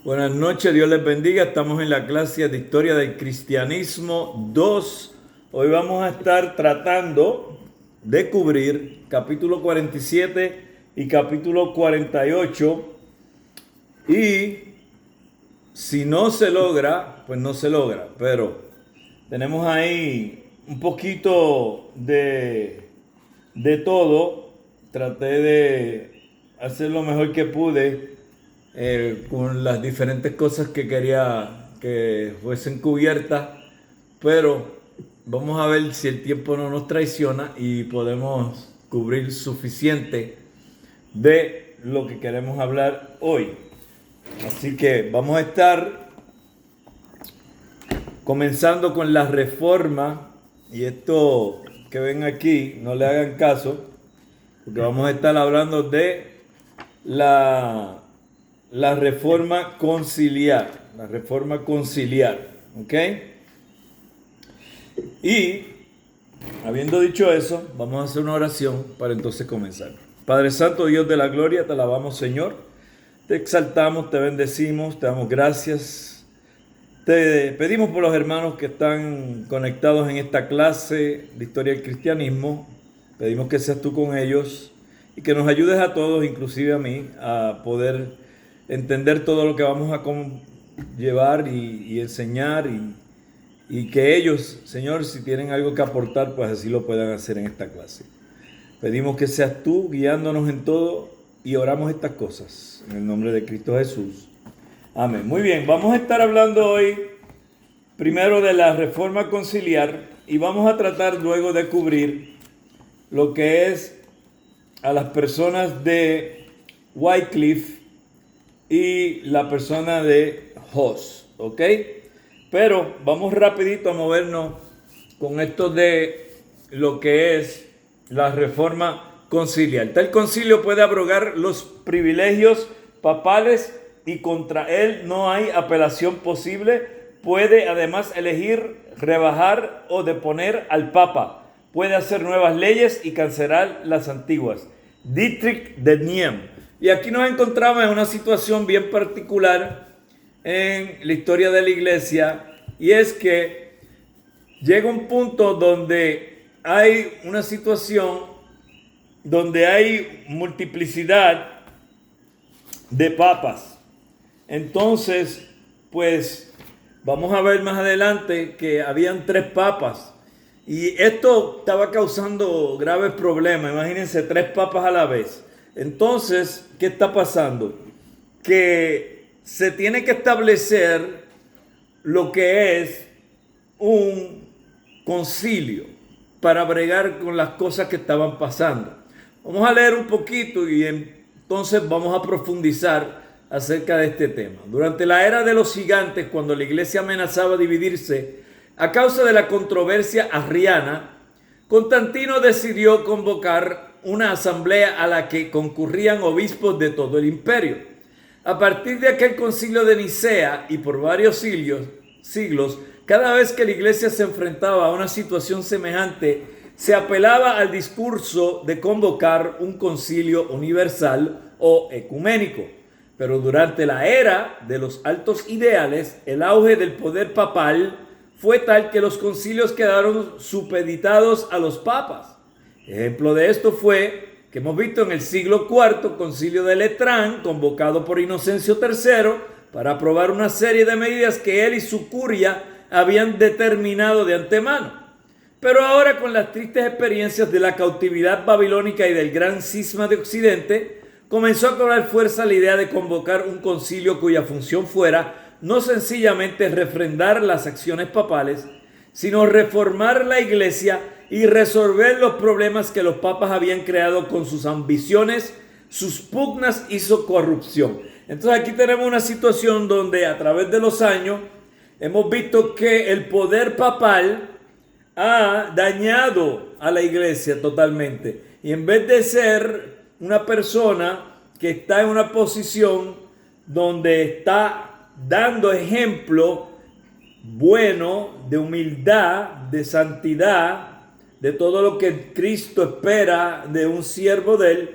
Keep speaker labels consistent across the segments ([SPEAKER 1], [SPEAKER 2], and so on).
[SPEAKER 1] Buenas noches, Dios les bendiga. Estamos en la clase de Historia del Cristianismo 2. Hoy vamos a estar tratando de cubrir capítulo 47 y capítulo 48. Y si no se logra, pues no se logra. Pero tenemos ahí un poquito de todo. Traté de hacer lo mejor que pude con las diferentes cosas que quería que fuesen cubiertas, pero vamos a ver si el tiempo no nos traiciona y podemos cubrir suficiente de lo que queremos hablar hoy. Así que vamos a estar comenzando con la reforma, y esto que ven aquí, no le hagan caso, porque vamos a estar hablando de la reforma conciliar. La reforma conciliar. ¿Ok? Y habiendo dicho eso, vamos a hacer una oración para entonces comenzar. Padre Santo, Dios de la gloria, te alabamos, Señor. Te exaltamos, te bendecimos, te damos gracias. Te pedimos por los hermanos que están conectados en esta clase de historia del cristianismo. Pedimos que seas tú con ellos y que nos ayudes a todos, inclusive a mí, a poder entender todo lo que vamos a llevar y enseñar, y que ellos, Señor, si tienen algo que aportar, pues así lo puedan hacer en esta clase. Pedimos que seas tú guiándonos en todo y oramos estas cosas en el nombre de Cristo Jesús. Amén. Muy bien, vamos a estar hablando hoy primero de la reforma conciliar y vamos a tratar luego de cubrir lo que es a las personas de Wycliffe y la persona de Hus, ¿ok? Pero vamos rapidito a movernos con esto de lo que es la reforma conciliar. Tal concilio puede abrogar los privilegios papales y contra él no hay apelación posible. Puede además elegir, rebajar o deponer al papa. Puede hacer nuevas leyes y cancelar las antiguas. Dietrich de Niem. Y aquí nos encontramos en una situación bien particular en la historia de la iglesia, y es que llega un punto donde hay una situación donde hay multiplicidad de papas. Entonces, pues vamos a ver más adelante que habían 3 papas. Y esto estaba causando graves problemas. Imagínense, 3 papas a la vez. Entonces, ¿qué está pasando? Que se tiene que establecer lo que es un concilio para bregar con las cosas que estaban pasando. Vamos a leer un poquito y entonces vamos a profundizar acerca de este tema. Durante la era de los gigantes, cuando la iglesia amenazaba dividirse a causa de la controversia arriana, Constantino decidió convocar una asamblea a la que concurrían obispos de todo el imperio. A partir de aquel concilio de Nicea y por varios siglos, cada vez que la iglesia se enfrentaba a una situación semejante, se apelaba al discurso de convocar un concilio universal o ecuménico. Pero durante la era de los altos ideales, el auge del poder papal fue tal que los concilios quedaron supeditados a los papas. Ejemplo de esto fue que hemos visto en el siglo IV, concilio de Letrán, convocado por Inocencio III, para aprobar una serie de medidas que él y su curia habían determinado de antemano. Pero ahora, con las tristes experiencias de la cautividad babilónica y del gran cisma de Occidente, comenzó a cobrar fuerza la idea de convocar un concilio cuya función fuera no sencillamente refrendar las acciones papales, sino reformar la iglesia y resolver los problemas que los papas habían creado con sus ambiciones, sus pugnas y su corrupción. Entonces aquí tenemos una situación donde a través de los años hemos visto que el poder papal ha dañado a la iglesia totalmente. Y en vez de ser una persona que está en una posición donde está dando ejemplo bueno de humildad, de santidad, de todo lo que Cristo espera de un siervo de él,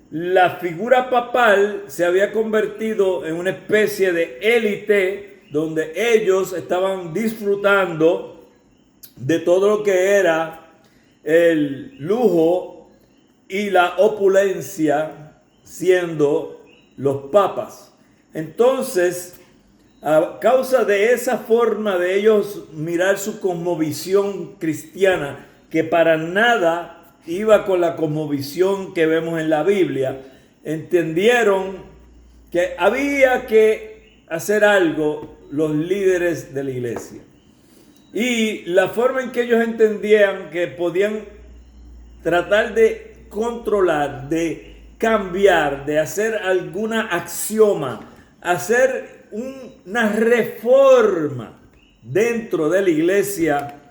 [SPEAKER 1] la figura papal se había convertido en una especie de élite donde ellos estaban disfrutando de todo lo que era el lujo y la opulencia, siendo los papas. Entonces, a causa de esa forma de ellos mirar su cosmovisión cristiana, que para nada iba con la cosmovisión que vemos en la Biblia, entendieron que había que hacer algo los líderes de la iglesia. Y la forma en que ellos entendían que podían tratar de controlar, de cambiar, de hacer alguna axioma, hacer una reforma dentro de la iglesia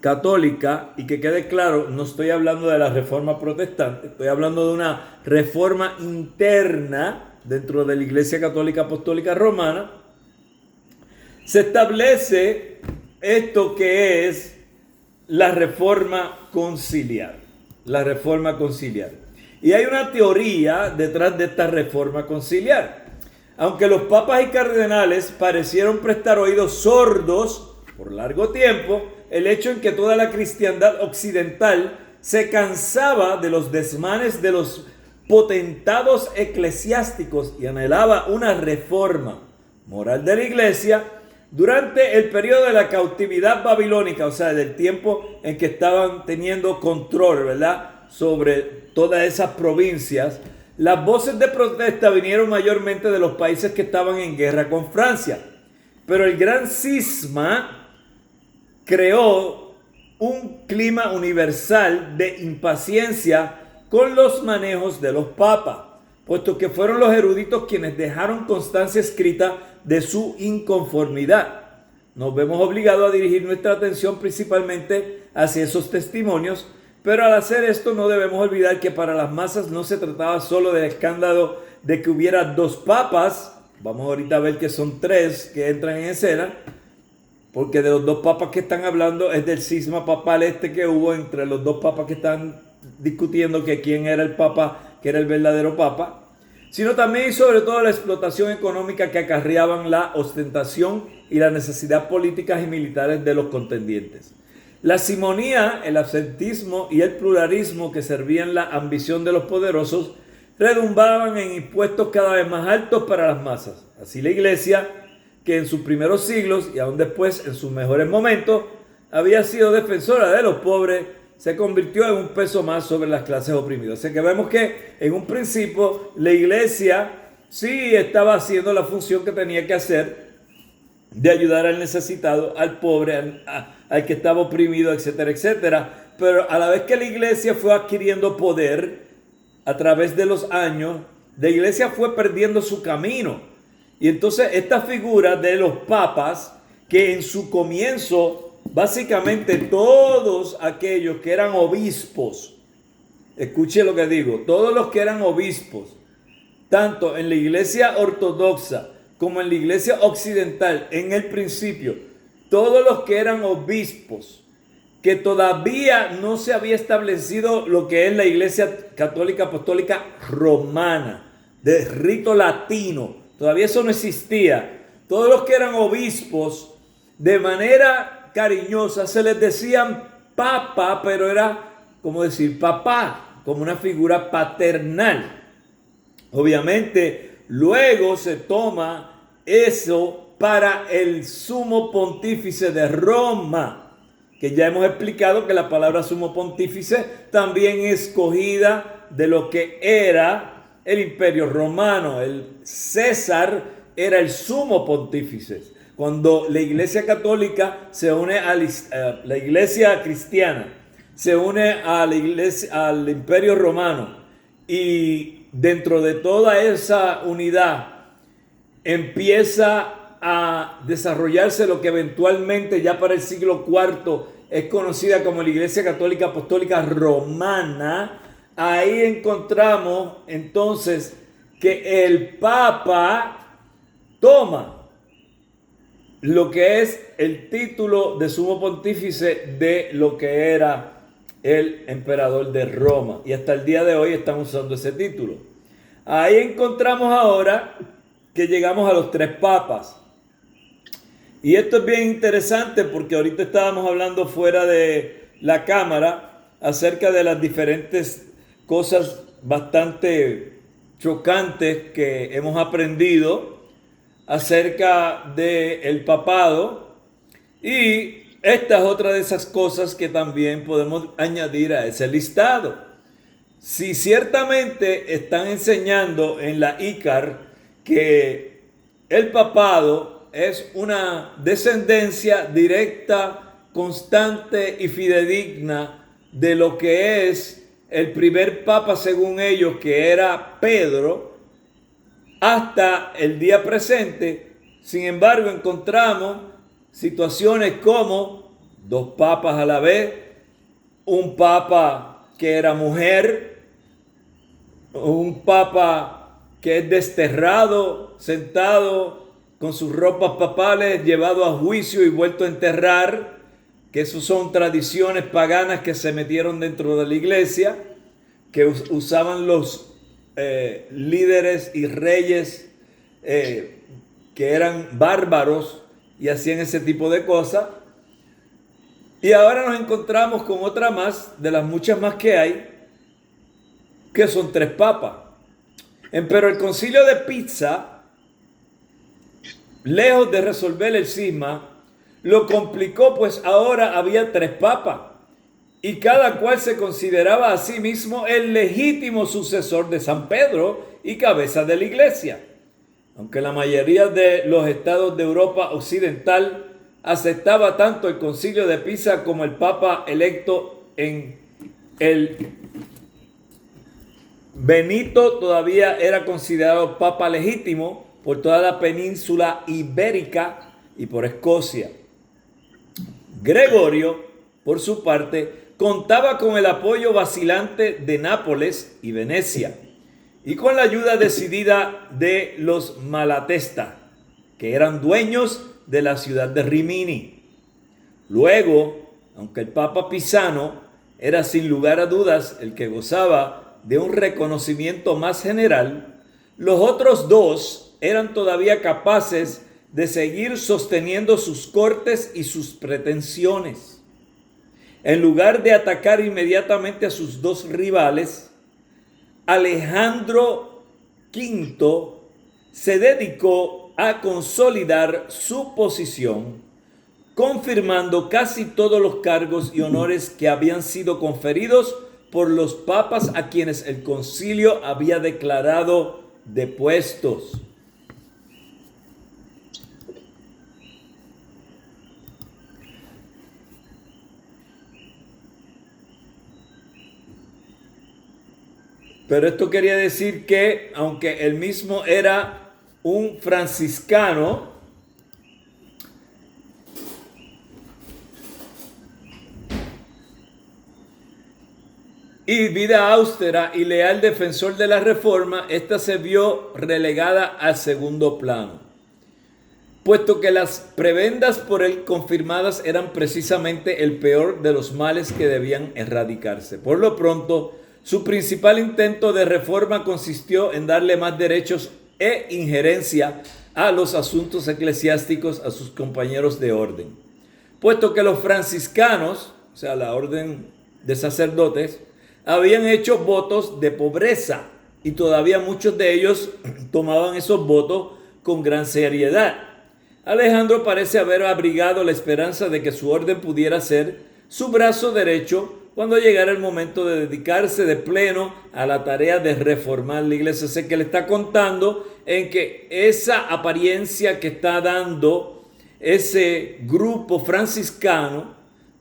[SPEAKER 1] católica, y que quede claro, no estoy hablando de la reforma protestante, estoy hablando de una reforma interna dentro de la Iglesia Católica Apostólica Romana. Se establece esto que es la reforma conciliar. La reforma conciliar. Y hay una teoría detrás de esta reforma conciliar. Aunque los papas y cardenales parecieron prestar oídos sordos por largo tiempo, el hecho en que toda la cristiandad occidental se cansaba de los desmanes de los potentados eclesiásticos y anhelaba una reforma moral de la iglesia durante el periodo de la cautividad babilónica, o sea, del tiempo en que estaban teniendo control, ¿verdad?, sobre todas esas provincias. Las voces de protesta vinieron mayormente de los países que estaban en guerra con Francia, pero el gran cisma creó un clima universal de impaciencia con los manejos de los papas, puesto que fueron los eruditos quienes dejaron constancia escrita de su inconformidad. Nos vemos obligados a dirigir nuestra atención principalmente hacia esos testimonios, pero al hacer esto no debemos olvidar que para las masas no se trataba solo del escándalo de que hubiera dos papas. Vamos ahorita a ver que son tres que entran en escena, porque de los dos papas que están hablando es del cisma papal que hubo entre los dos papas que están discutiendo que quién era el papa, que era el verdadero papa, sino también y sobre todo la explotación económica que acarreaban la ostentación y la necesidad políticas y militares de los contendientes. La simonía, el absentismo y el pluralismo que servían la ambición de los poderosos redundaban en impuestos cada vez más altos para las masas. Así la iglesia, que en sus primeros siglos y aún después en sus mejores momentos había sido defensora de los pobres, se convirtió en un peso más sobre las clases oprimidas. Así que vemos que en un principio la iglesia sí estaba haciendo la función que tenía que hacer de ayudar al necesitado, al pobre, al que estaba oprimido, etcétera, etcétera. Pero a la vez que la iglesia fue adquiriendo poder a través de los años, la iglesia fue perdiendo su camino. Y entonces esta figura de los papas, que en su comienzo básicamente todos aquellos que eran obispos, escuche lo que digo, todos los que eran obispos, tanto en la iglesia ortodoxa como en la iglesia occidental, en el principio, todos los que eran obispos, que todavía no se había establecido lo que es la iglesia católica apostólica romana, de rito latino, todavía eso no existía. Todos los que eran obispos, de manera cariñosa se les decían papa, pero era como decir papá, como una figura paternal. Obviamente, luego se toma eso para el sumo pontífice de Roma, que ya hemos explicado que la palabra sumo pontífice también es escogida de lo que era el imperio romano. El César era el sumo pontífice. Cuando la iglesia católica se une a la iglesia cristiana, se une a la iglesia, al imperio romano, y dentro de toda esa unidad empieza a desarrollarse lo que eventualmente ya para el siglo IV es conocida como la Iglesia Católica Apostólica Romana. Ahí encontramos entonces que el Papa toma lo que es el título de sumo pontífice de lo que era el emperador de Roma. Y hasta el día de hoy están usando ese título. Ahí encontramos ahora que llegamos a los 3 papas. Y esto es bien interesante porque ahorita estábamos hablando fuera de la cámara acerca de las diferentes cosas bastante chocantes que hemos aprendido acerca del papado, y esta es otra de esas cosas que también podemos añadir a ese listado. Si ciertamente están enseñando en la ICAR que el papado es una descendencia directa, constante y fidedigna de lo que es el primer papa según ellos, que era Pedro, hasta el día presente. Sin embargo, encontramos situaciones como 2 papas a la vez, un papa que era mujer, un papa que es desterrado, sentado con sus ropas papales, llevado a juicio y vuelto a enterrar, que eso son tradiciones paganas que se metieron dentro de la iglesia, que usaban los líderes y reyes que eran bárbaros y hacían ese tipo de cosas. Y ahora nos encontramos con otra más, de las muchas más que hay, que son 3 papas. Pero el concilio de Pisa, lejos de resolver el cisma, lo complicó, pues ahora había 3 papas y cada cual se consideraba a sí mismo el legítimo sucesor de San Pedro y cabeza de la iglesia. Aunque la mayoría de los estados de Europa occidental aceptaba tanto el concilio de Pisa como el papa electo en el Benito todavía era considerado papa legítimo por toda la península ibérica y por Escocia. Gregorio, por su parte, contaba con el apoyo vacilante de Nápoles y Venecia, y con la ayuda decidida de los Malatesta, que eran dueños de la ciudad de Rimini. Luego, aunque el Papa Pisano era sin lugar a dudas el que gozaba de un reconocimiento más general, los otros 2 eran todavía capaces de seguir sosteniendo sus cortes y sus pretensiones. En lugar de atacar inmediatamente a sus 2 rivales, Alejandro V se dedicó a consolidar su posición, confirmando casi todos los cargos y honores que habían sido conferidos por los papas a quienes el concilio había declarado depuestos. Pero esto quería decir que, aunque él mismo era un franciscano, y vida austera y leal defensor de la reforma, esta se vio relegada al segundo plano, puesto que las prebendas por él confirmadas eran precisamente el peor de los males que debían erradicarse. Por lo pronto, su principal intento de reforma consistió en darle más derechos e injerencia a los asuntos eclesiásticos a sus compañeros de orden, puesto que los franciscanos, o sea, la orden de sacerdotes, habían hecho votos de pobreza y todavía muchos de ellos tomaban esos votos con gran seriedad. Alejandro parece haber abrigado la esperanza de que su orden pudiera ser su brazo derecho cuando llegara el momento de dedicarse de pleno a la tarea de reformar la iglesia. Sé que le está contando en que esa apariencia que está dando ese grupo franciscano,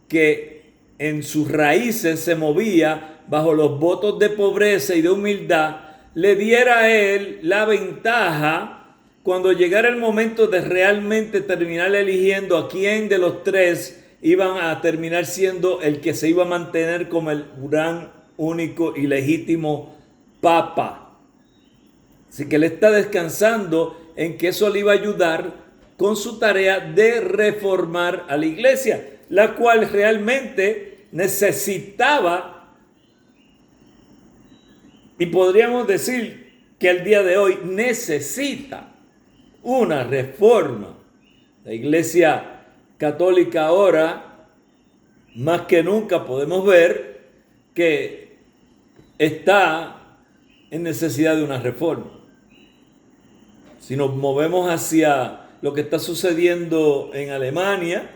[SPEAKER 1] que en sus raíces se movía bajo los votos de pobreza y de humildad, le diera a él la ventaja cuando llegara el momento de realmente terminar eligiendo a quién de los 3 iban a terminar siendo el que se iba a mantener como el gran, único y legítimo papa. Así que él está descansando en que eso le iba a ayudar con su tarea de reformar a la iglesia, la cual realmente necesitaba, y podríamos decir que el día de hoy necesita una reforma. La Iglesia Católica ahora, más que nunca, podemos ver que está en necesidad de una reforma. Si nos movemos hacia lo que está sucediendo en Alemania,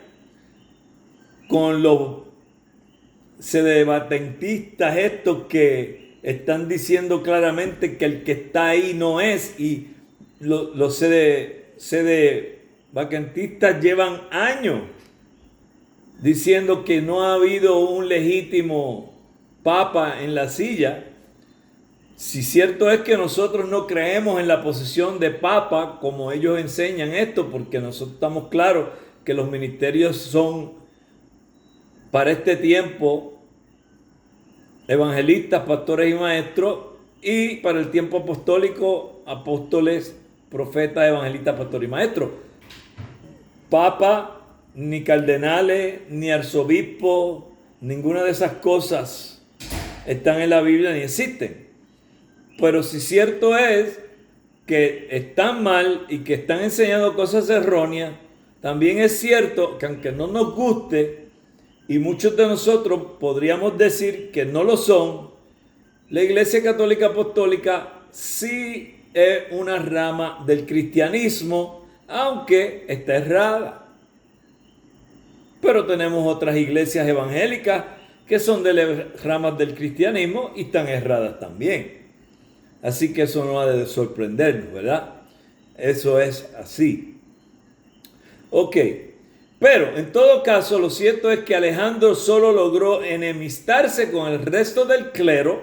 [SPEAKER 1] con los sedevatentistas estos que están diciendo claramente que el que está ahí no es, y los sedevatentistas llevan años diciendo que no ha habido un legítimo papa en la silla. Si cierto es que nosotros no creemos en la posición de papa como ellos enseñan esto, porque nosotros estamos claros que los ministerios son para este tiempo evangelistas, pastores y maestros, y para el tiempo apostólico, apóstoles, profetas, evangelistas, pastores y maestros. Papa, ni cardenales, ni arzobispos, ninguna de esas cosas están en la Biblia ni existen. Pero si cierto es que están mal y que están enseñando cosas erróneas, también es cierto que aunque no nos guste, y muchos de nosotros podríamos decir que no lo son, la Iglesia Católica Apostólica sí es una rama del cristianismo, aunque está errada. Pero tenemos otras iglesias evangélicas que son de las ramas del cristianismo y están erradas también. Así que eso no ha de sorprendernos, ¿verdad? Eso es así. Ok, pero en todo caso lo cierto es que Alejandro solo logró enemistarse con el resto del clero,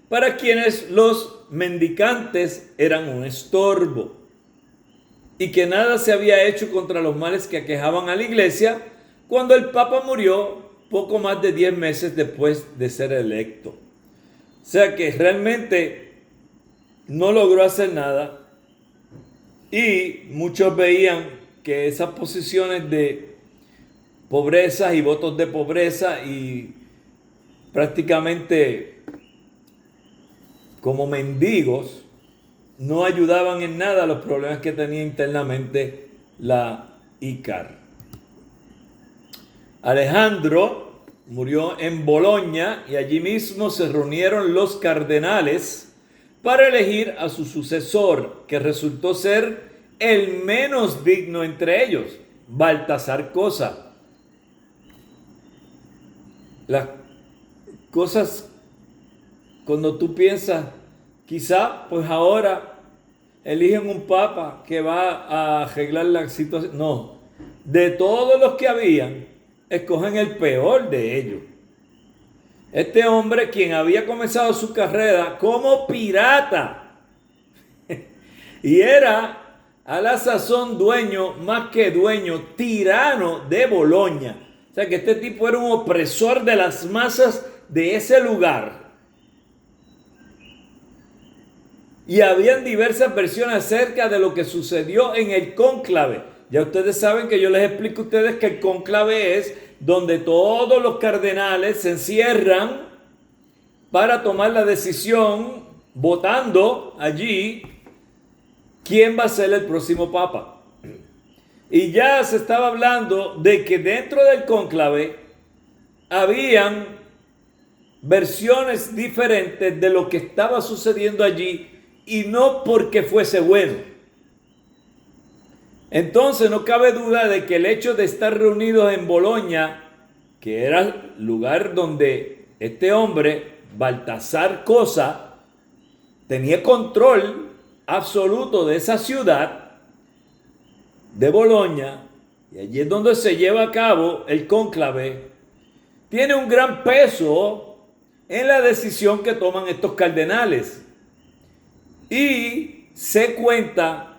[SPEAKER 1] para quienes los mendicantes eran un estorbo, y que nada se había hecho contra los males que aquejaban a la iglesia cuando el Papa murió poco más de 10 meses después de ser electo. O sea que realmente no logró hacer nada, y muchos veían que esas posiciones de pobreza y votos de pobreza y prácticamente como mendigos no ayudaban en nada a los problemas que tenía internamente la ICAR. Alejandro murió en Bolonia y allí mismo se reunieron los cardenales para elegir a su sucesor, que resultó ser el menos digno entre ellos, Baltasar Cosa. Las cosas, cuando tú piensas, quizá pues ahora eligen un papa que va a arreglar la situación. No, de todos los que habían, escogen el peor de ellos. Este hombre, quien había comenzado su carrera como pirata y era a la sazón dueño, más que dueño, tirano de Bolonia. O sea que este tipo era un opresor de las masas de ese lugar. Y habían diversas versiones acerca de lo que sucedió en el cónclave. Ya ustedes saben que yo les explico a ustedes que el cónclave es donde todos los cardenales se encierran para tomar la decisión, votando allí quién va a ser el próximo papa. Y ya se estaba hablando de que dentro del cónclave habían versiones diferentes de lo que estaba sucediendo allí, y no porque fuese bueno. Entonces no cabe duda de que el hecho de estar reunidos en Bolonia, que era el lugar donde este hombre, Baltasar Cosa, tenía control absoluto de esa ciudad de Bolonia, y allí es donde se lleva a cabo el cónclave, tiene un gran peso en la decisión que toman estos cardenales. Y se cuenta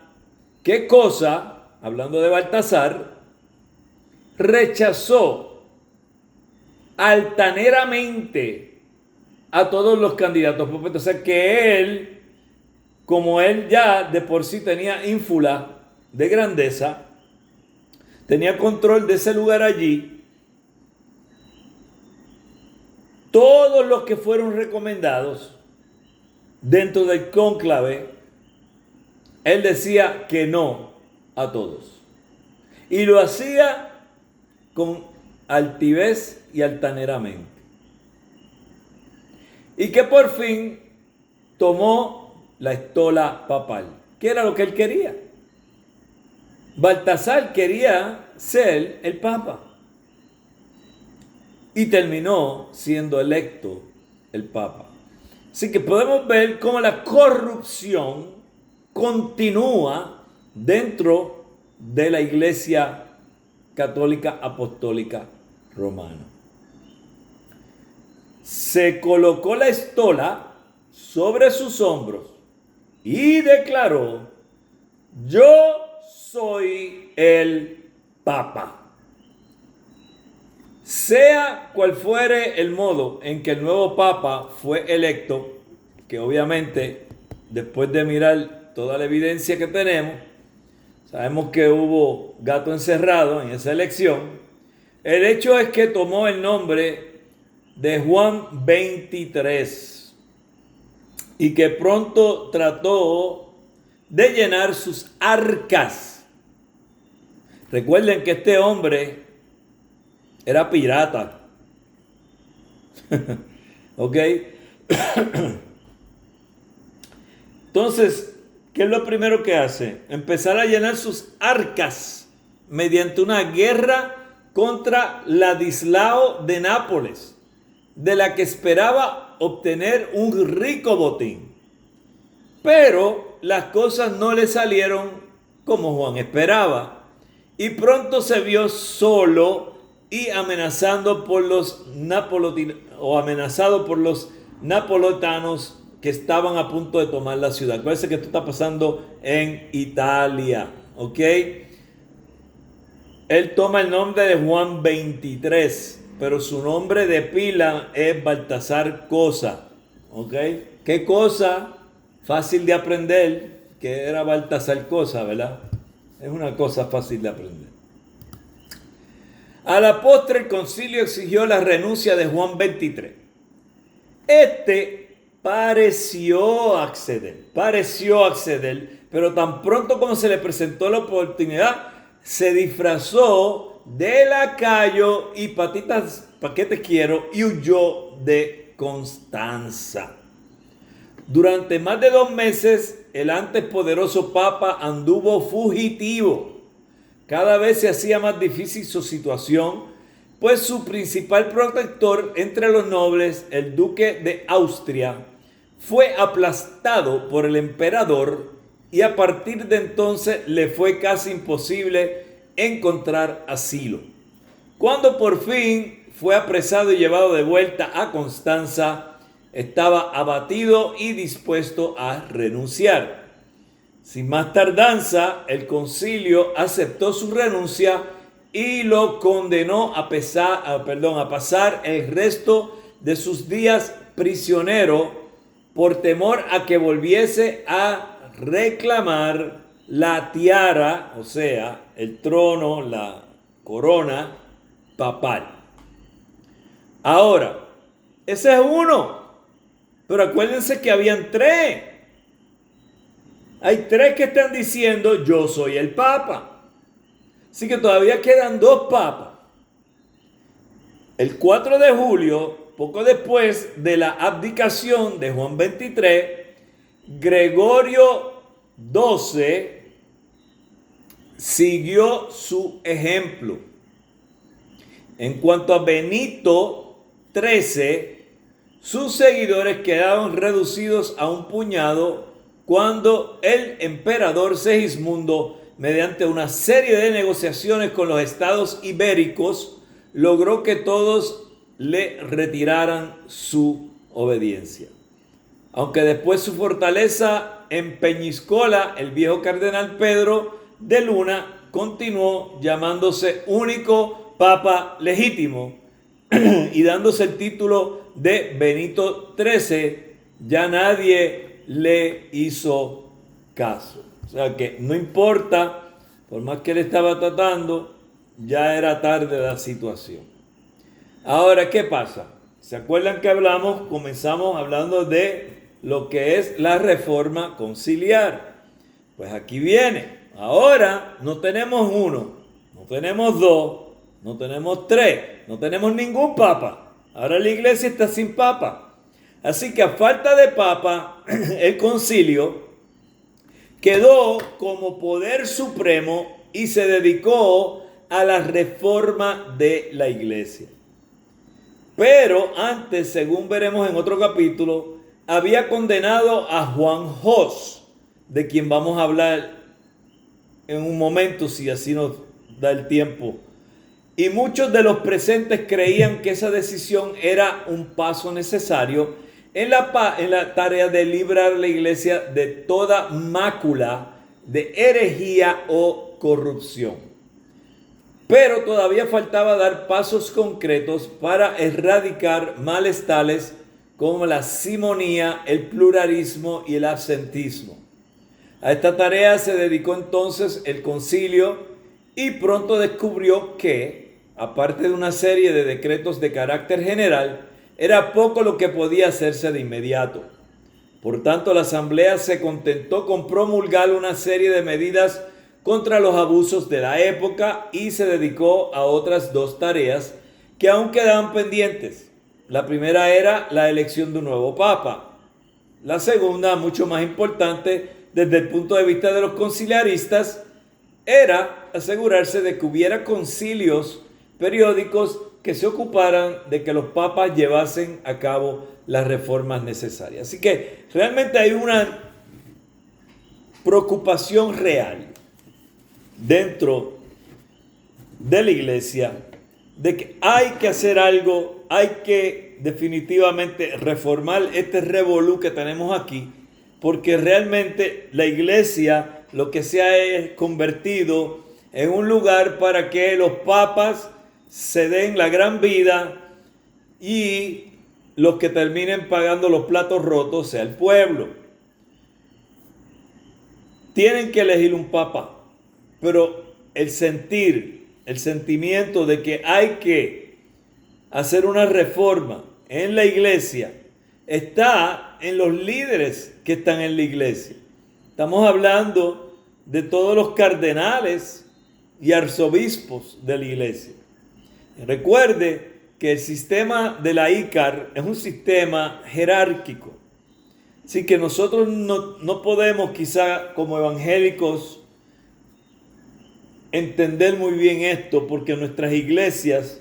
[SPEAKER 1] que Cosa, hablando de Baltasar, rechazó altaneramente a todos los candidatos. O sea que él, como él ya de por sí tenía ínfula de grandeza, tenía control de ese lugar allí, todos los que fueron recomendados dentro del cónclave, él decía que no a todos. Y lo hacía con altivez y altaneramente. Y que por fin tomó la estola papal, que era lo que él quería. Baltasar quería ser el papa. Y terminó siendo electo el papa. Así que podemos ver cómo la corrupción continúa dentro de la Iglesia Católica Apostólica Romana. Se colocó la estola sobre sus hombros y declaró: yo soy el Papa. Sea cual fuere el modo en que el nuevo Papa fue electo, que obviamente después de mirar toda la evidencia que tenemos, sabemos que hubo gato encerrado en esa elección. El hecho es que tomó el nombre de Juan 23 y que pronto trató de llenar sus arcas. Recuerden que este hombre era pirata. ¿Ok? Entonces, ¿qué es lo primero que hace? Empezar a llenar sus arcas mediante una guerra contra Ladislao de Nápoles, de la que esperaba obtener un rico botín. Pero las cosas no le salieron como Juan esperaba, y pronto se vio solo y amenazado por los napolitanos que estaban a punto de tomar la ciudad. Acuérdense que esto está pasando en Italia, ¿ok? Él toma el nombre de Juan 23, pero su nombre de pila es Baltasar Cosa, ¿ok? ¿Qué cosa? Fácil de aprender, que era Baltasar Cosa, ¿verdad? Es una cosa fácil de aprender. A la postre el concilio exigió la renuncia de Juan 23. Este pareció acceder, pero tan pronto como se le presentó la oportunidad, se disfrazó de lacayo y paquetes quiero y huyó de Constanza. Durante más de 2 meses, el antes poderoso papa anduvo fugitivo. Cada vez se hacía más difícil su situación, pues su principal protector entre los nobles, el duque de Austria, fue aplastado por el emperador y a partir de entonces le fue casi imposible encontrar asilo. Cuando por fin fue apresado y llevado de vuelta a Constanza, estaba abatido y dispuesto a renunciar. Sin más tardanza, el concilio aceptó su renuncia y lo condenó a pasar el resto de sus días prisionero por temor a que volviese a reclamar la tiara, o sea, el trono, la corona papal. Ahora, ese es uno, pero acuérdense que habían 3. Hay 3 que están diciendo: yo soy el papa. Así que todavía quedan 2 papas. El 4 de julio, poco después de la abdicación de Juan 23, Gregorio XII siguió su ejemplo. En cuanto a Benito XIII, sus seguidores quedaron reducidos a un puñado cuando el emperador Segismundo, mediante una serie de negociaciones con los estados ibéricos, logró que todos le retiraran su obediencia. Aunque después su fortaleza en Peñíscola, el viejo cardenal Pedro de Luna continuó llamándose único papa legítimo y dándose el título de Benito XIII, ya nadie le hizo caso. O sea que no importa, por más que él estaba tratando, ya era tarde la situación. Ahora, ¿qué pasa? ¿Se acuerdan que comenzamos hablando de lo que es la reforma conciliar? Pues aquí viene. Ahora no tenemos uno, no tenemos dos, no tenemos tres, no tenemos ningún papa. Ahora la iglesia está sin papa. Así que a falta de papa, el concilio quedó como poder supremo y se dedicó a la reforma de la iglesia. Pero antes, según veremos en otro capítulo, había condenado a Juan Hus, de quien vamos a hablar en un momento, si así nos da el tiempo. Y muchos de los presentes creían que esa decisión era un paso necesario en la tarea de librar a la iglesia de toda mácula de herejía o corrupción. Pero todavía faltaba dar pasos concretos para erradicar males tales como la simonía, el pluralismo y el absentismo. A esta tarea se dedicó entonces el concilio y pronto descubrió que, aparte de una serie de decretos de carácter general, era poco lo que podía hacerse de inmediato. Por tanto, la asamblea se contentó con promulgar una serie de medidas contra los abusos de la época y se dedicó a otras dos tareas que aún quedaban pendientes. La primera era la elección de un nuevo papa. La segunda, mucho más importante desde el punto de vista de los conciliaristas, era asegurarse de que hubiera concilios periódicos que se ocuparan de que los papas llevasen a cabo las reformas necesarias. Así que realmente hay una preocupación real dentro de la iglesia de que hay que hacer algo, hay que definitivamente reformar este revolú que tenemos aquí, porque realmente la iglesia lo que se ha convertido en un lugar para que los papas se den la gran vida y los que terminen pagando los platos rotos sea el pueblo. Tienen que elegir un papa, pero el sentimiento de que hay que hacer una reforma en la iglesia está en los líderes que están en la iglesia. Estamos hablando de todos los cardenales y arzobispos de la iglesia. Recuerde que el sistema de la ICAR es un sistema jerárquico. Así que nosotros no podemos quizá como evangélicos entender muy bien esto, porque nuestras iglesias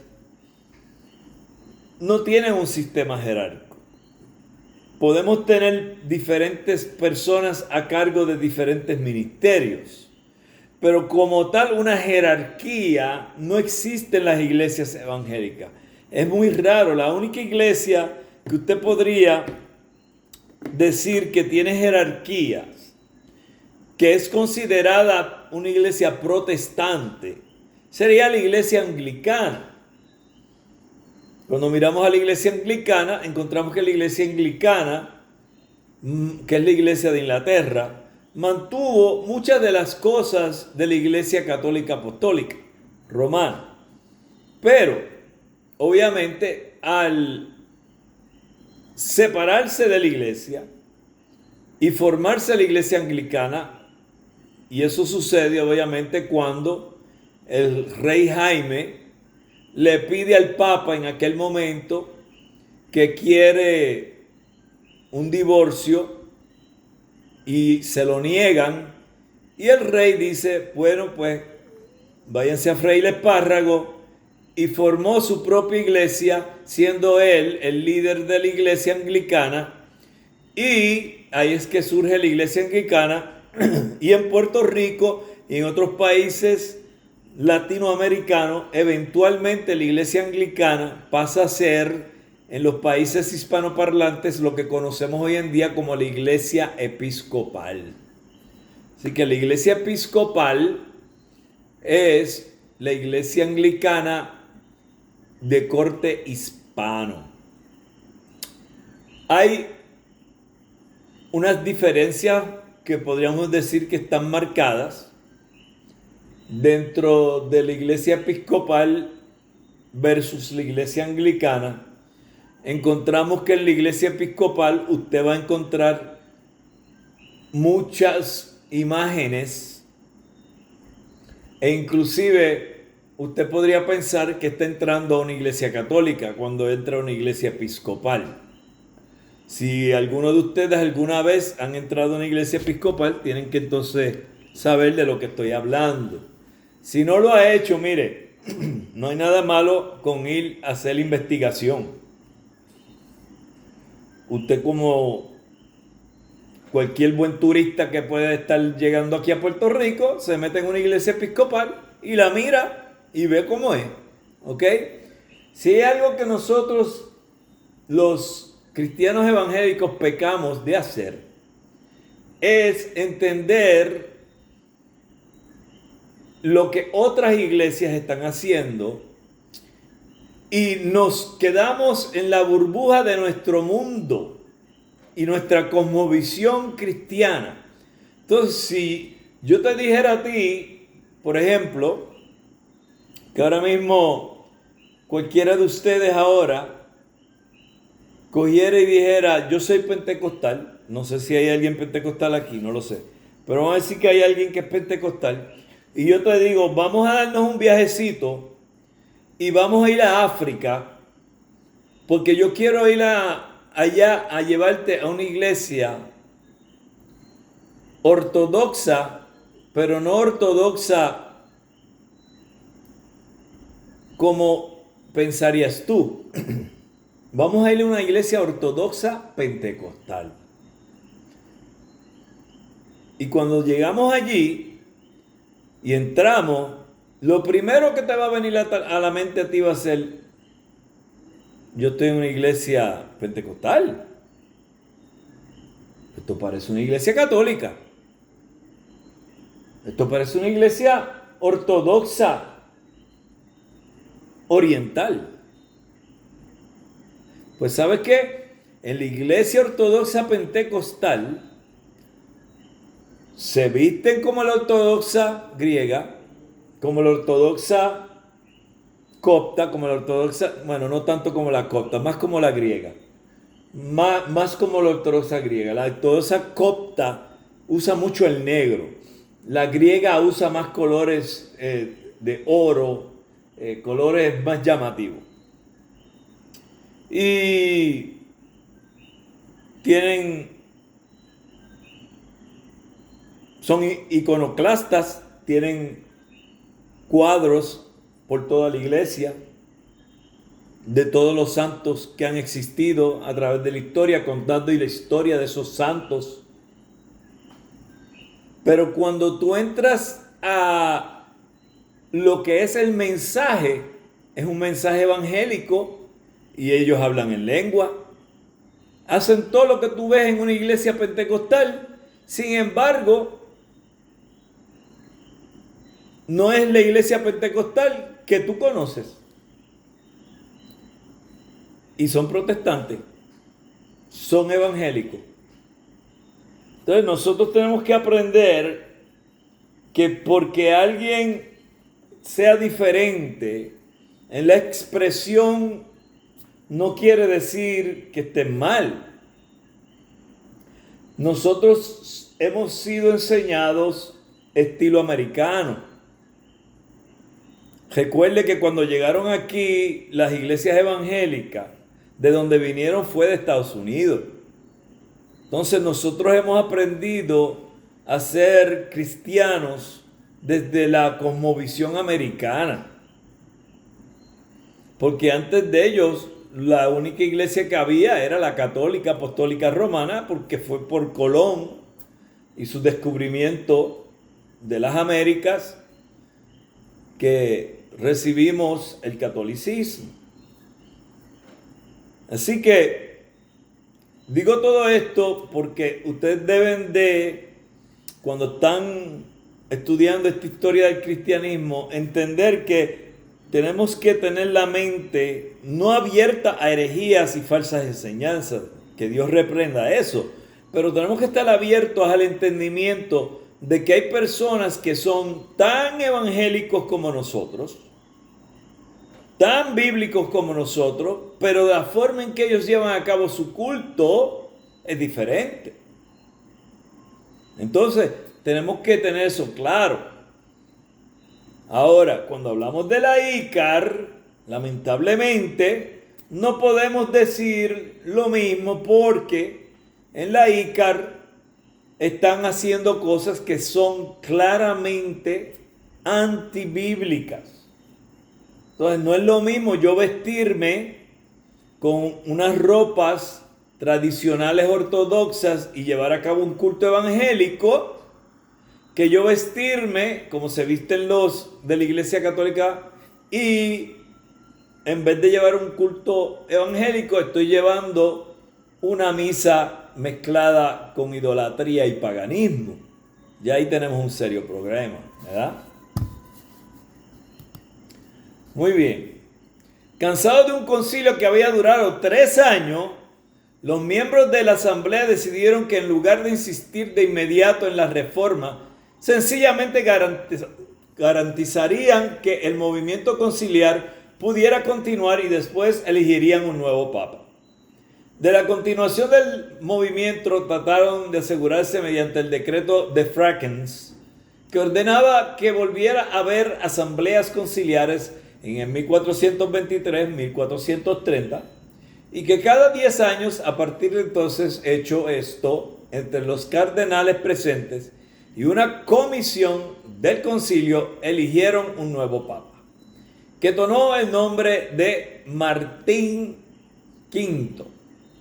[SPEAKER 1] no tienen un sistema jerárquico. Podemos tener diferentes personas a cargo de diferentes ministerios, pero como tal una jerarquía no existe en las iglesias evangélicas. Es muy raro. La única iglesia que usted podría decir que tiene jerarquías, que es considerada una iglesia protestante, sería la iglesia anglicana. Cuando miramos a la iglesia anglicana, encontramos que la iglesia anglicana, que es la iglesia de Inglaterra, mantuvo muchas de las cosas de la iglesia católica apostólica romana. Pero, obviamente, al separarse de la iglesia y formarse la iglesia anglicana, y eso sucede obviamente cuando el rey Jaime le pide al Papa en aquel momento que quiere un divorcio y se lo niegan, y el rey dice, bueno, pues váyanse a freír espárrago, y formó su propia iglesia, siendo él el líder de la iglesia anglicana, y ahí es que surge la iglesia anglicana. Y en Puerto Rico y en otros países latinoamericanos, eventualmente la iglesia anglicana pasa a ser, en los países hispanoparlantes, lo que conocemos hoy en día como la iglesia episcopal. Así que la iglesia episcopal es la iglesia anglicana de corte hispano. Hay unas diferencias que podríamos decir que están marcadas dentro de la iglesia episcopal versus la iglesia anglicana, encontramos que en la iglesia episcopal usted va a encontrar muchas imágenes e inclusive usted podría pensar que está entrando a una iglesia católica cuando entra a una iglesia episcopal. Si alguno de ustedes alguna vez han entrado a una iglesia episcopal, tienen que entonces saber de lo que estoy hablando. Si no lo ha hecho, mire, no hay nada malo con ir a hacer la investigación. Usted, como cualquier buen turista que puede estar llegando aquí a Puerto Rico, se mete en una iglesia episcopal y la mira y ve cómo es. ¿Ok? Si hay algo que nosotros, los cristianos evangélicos, pecamos de hacer, es entender lo que otras iglesias están haciendo y nos quedamos en la burbuja de nuestro mundo y nuestra cosmovisión cristiana. Entonces, si yo te dijera a ti, por ejemplo, que ahora mismo cualquiera de ustedes ahora cogiera y dijera, yo soy pentecostal, no sé si hay alguien pentecostal aquí, no lo sé, pero vamos a decir que hay alguien que es pentecostal, y yo te digo, vamos a darnos un viajecito y vamos a ir a África, porque yo quiero ir allá a llevarte a una iglesia ortodoxa, pero no ortodoxa como pensarías tú. Vamos a ir a una iglesia ortodoxa pentecostal. Y cuando llegamos allí y entramos, lo primero que te va a venir a la mente a ti va a ser, yo estoy en una iglesia pentecostal. Esto parece una iglesia católica. Esto parece una iglesia ortodoxa oriental. Pues ¿sabes qué? En la iglesia ortodoxa pentecostal se visten como la ortodoxa griega, como la ortodoxa copta, como la ortodoxa, bueno, no tanto como la copta, más como la griega, más como la ortodoxa griega. La ortodoxa copta usa mucho el negro, la griega usa más colores de oro, colores más llamativos. Y son iconoclastas, tienen cuadros por toda la iglesia de todos los santos que han existido a través de la historia, contando la historia de esos santos. Pero cuando tú entras a lo que es el mensaje, es un mensaje evangélico, y ellos hablan en lengua, hacen todo lo que tú ves en una iglesia pentecostal. Sin embargo, no es la iglesia pentecostal que tú conoces. Y son protestantes, son evangélicos. Entonces nosotros tenemos que aprender que porque alguien sea diferente en la expresión, no quiere decir que esté mal. Nosotros hemos sido enseñados estilo americano. Recuerde que cuando llegaron aquí las iglesias evangélicas, de donde vinieron fue de Estados Unidos. Entonces nosotros hemos aprendido a ser cristianos desde la cosmovisión americana. Porque antes de ellos, la única iglesia que había era la católica apostólica romana, porque fue por Colón y su descubrimiento de las Américas que recibimos el catolicismo. Así que digo todo esto porque ustedes deben de, cuando están estudiando esta historia del cristianismo, entender que tenemos que tener la mente no abierta a herejías y falsas enseñanzas, que Dios reprenda eso, pero tenemos que estar abiertos al entendimiento de que hay personas que son tan evangélicos como nosotros, tan bíblicos como nosotros, pero la forma en que ellos llevan a cabo su culto es diferente. Entonces, tenemos que tener eso claro. Ahora, cuando hablamos de la ICAR, lamentablemente, no podemos decir lo mismo porque en la ICAR están haciendo cosas que son claramente antibíblicas. Entonces no es lo mismo yo vestirme con unas ropas tradicionales ortodoxas y llevar a cabo un culto evangélico que yo vestirme como se visten los de la Iglesia Católica y en vez de llevar un culto evangélico estoy llevando una misa mezclada con idolatría y paganismo. Ya ahí tenemos un serio problema, ¿verdad? Muy bien. Cansados de un concilio que había durado 3 años, los miembros de la asamblea decidieron que en lugar de insistir de inmediato en la reforma, sencillamente garantizarían que el movimiento conciliar pudiera continuar y después elegirían un nuevo papa. De la continuación del movimiento trataron de asegurarse mediante el decreto de Frankens, que ordenaba que volviera a haber asambleas conciliares en el 1423-1430 y que cada 10 años a partir de entonces, hecho esto, entre los cardenales presentes y una comisión del concilio eligieron un nuevo papa, que tomó el nombre de Martín V.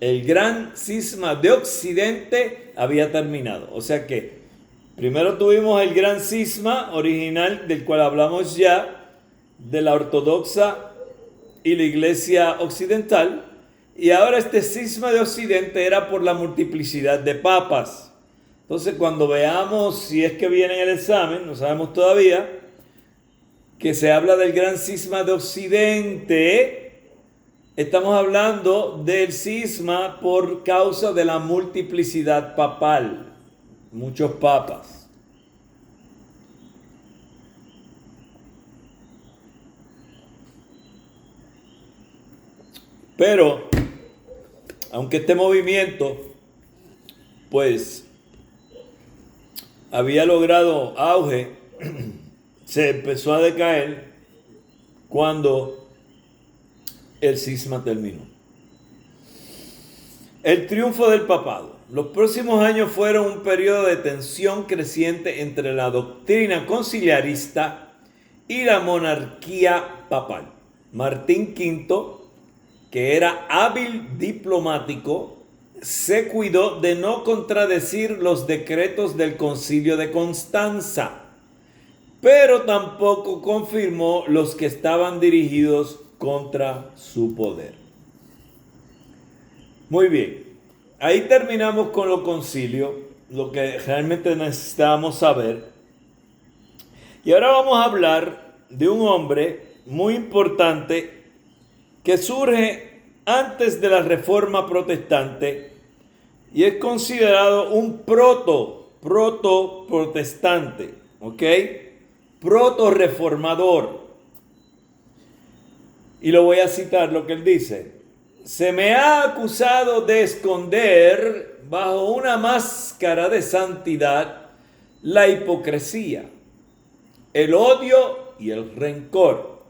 [SPEAKER 1] El gran cisma de Occidente había terminado. O sea que primero tuvimos el gran cisma original del cual hablamos ya, de la ortodoxa y la iglesia occidental, y ahora este cisma de Occidente era por la multiplicidad de papas. Entonces cuando veamos, si es que viene en el examen, no sabemos todavía, que se habla del gran cisma de Occidente, estamos hablando del cisma por causa de la multiplicidad papal, muchos papas. Pero, aunque este movimiento, pues, había logrado auge, se empezó a decaer cuando el cisma terminó. El triunfo del papado. Los próximos años fueron un periodo de tensión creciente entre la doctrina conciliarista y la monarquía papal. Martín V, que era hábil diplomático, se cuidó de no contradecir los decretos del Concilio de Constanza, pero tampoco confirmó los que estaban dirigidos contra su poder. Muy bien, ahí terminamos con los concilios, lo que realmente necesitábamos saber. Y ahora vamos a hablar de un hombre muy importante que surge antes de la Reforma Protestante y es considerado un proto-protestante, ¿ok? Proto-reformador. Y lo voy a citar lo que él dice. Se me ha acusado de esconder bajo una máscara de santidad la hipocresía, el odio y el rencor.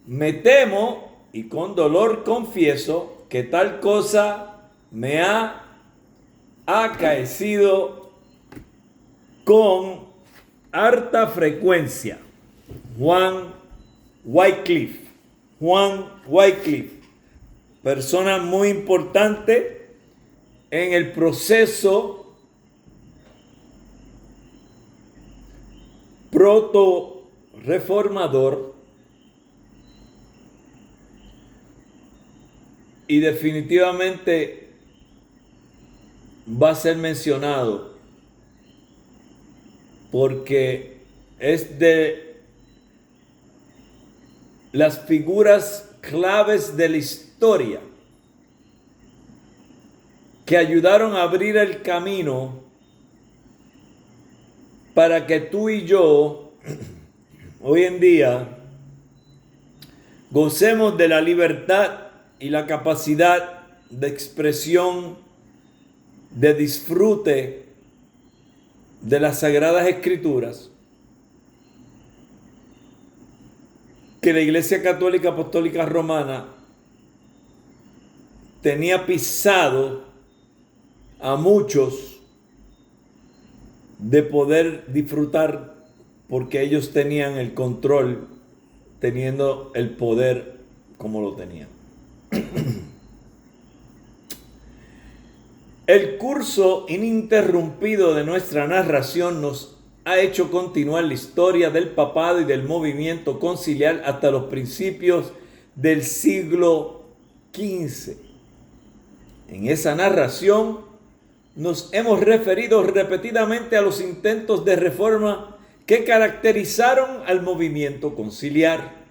[SPEAKER 1] Me temo y con dolor confieso que tal cosa me ha acaecido con harta frecuencia. Juan Wycliffe, persona muy importante en el proceso proto-reformador y definitivamente va a ser mencionado porque es de las figuras claves de la historia que ayudaron a abrir el camino para que tú y yo hoy en día gocemos de la libertad y la capacidad de expresión, de disfrute de las Sagradas Escrituras que la Iglesia Católica Apostólica Romana tenía pisado a muchos de poder disfrutar, porque ellos tenían el control, teniendo el poder como lo tenían. El curso ininterrumpido de nuestra narración nos ha hecho continuar la historia del papado y del movimiento conciliar hasta los principios del siglo XV. En esa narración nos hemos referido repetidamente a los intentos de reforma que caracterizaron al movimiento conciliar.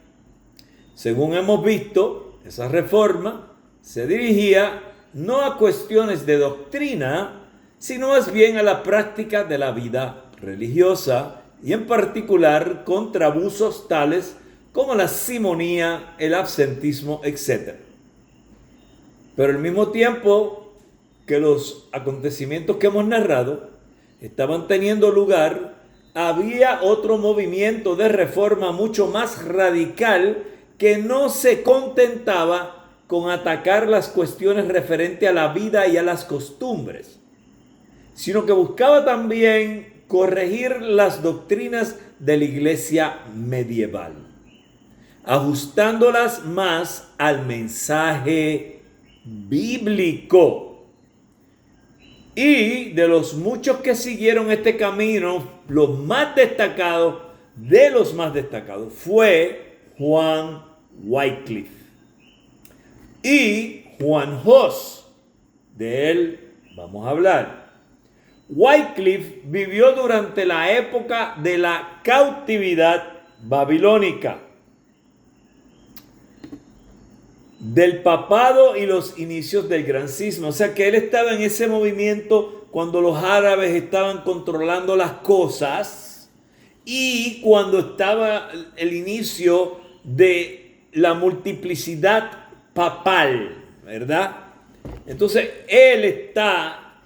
[SPEAKER 1] Según hemos visto, esa reforma se dirigía no a cuestiones de doctrina, sino más bien a la práctica de la vida religiosa, y en particular contra abusos tales como la simonía, el absentismo, etc. Pero al mismo tiempo que los acontecimientos que hemos narrado estaban teniendo lugar, había otro movimiento de reforma mucho más radical que no se contentaba con atacar las cuestiones referentes a la vida y a las costumbres, sino que buscaba también corregir las doctrinas de la iglesia medieval, ajustándolas más al mensaje bíblico. Y de los muchos que siguieron este camino, los más destacados de los más destacados fue Juan Wycliffe y Juan Hus. De él vamos a hablar. Wycliffe vivió durante la época de la cautividad babilónica, del papado y los inicios del gran cisma. O sea que él estaba en ese movimiento cuando los árabes estaban controlando las cosas y cuando estaba el inicio de la multiplicidad papal, ¿verdad? Entonces él está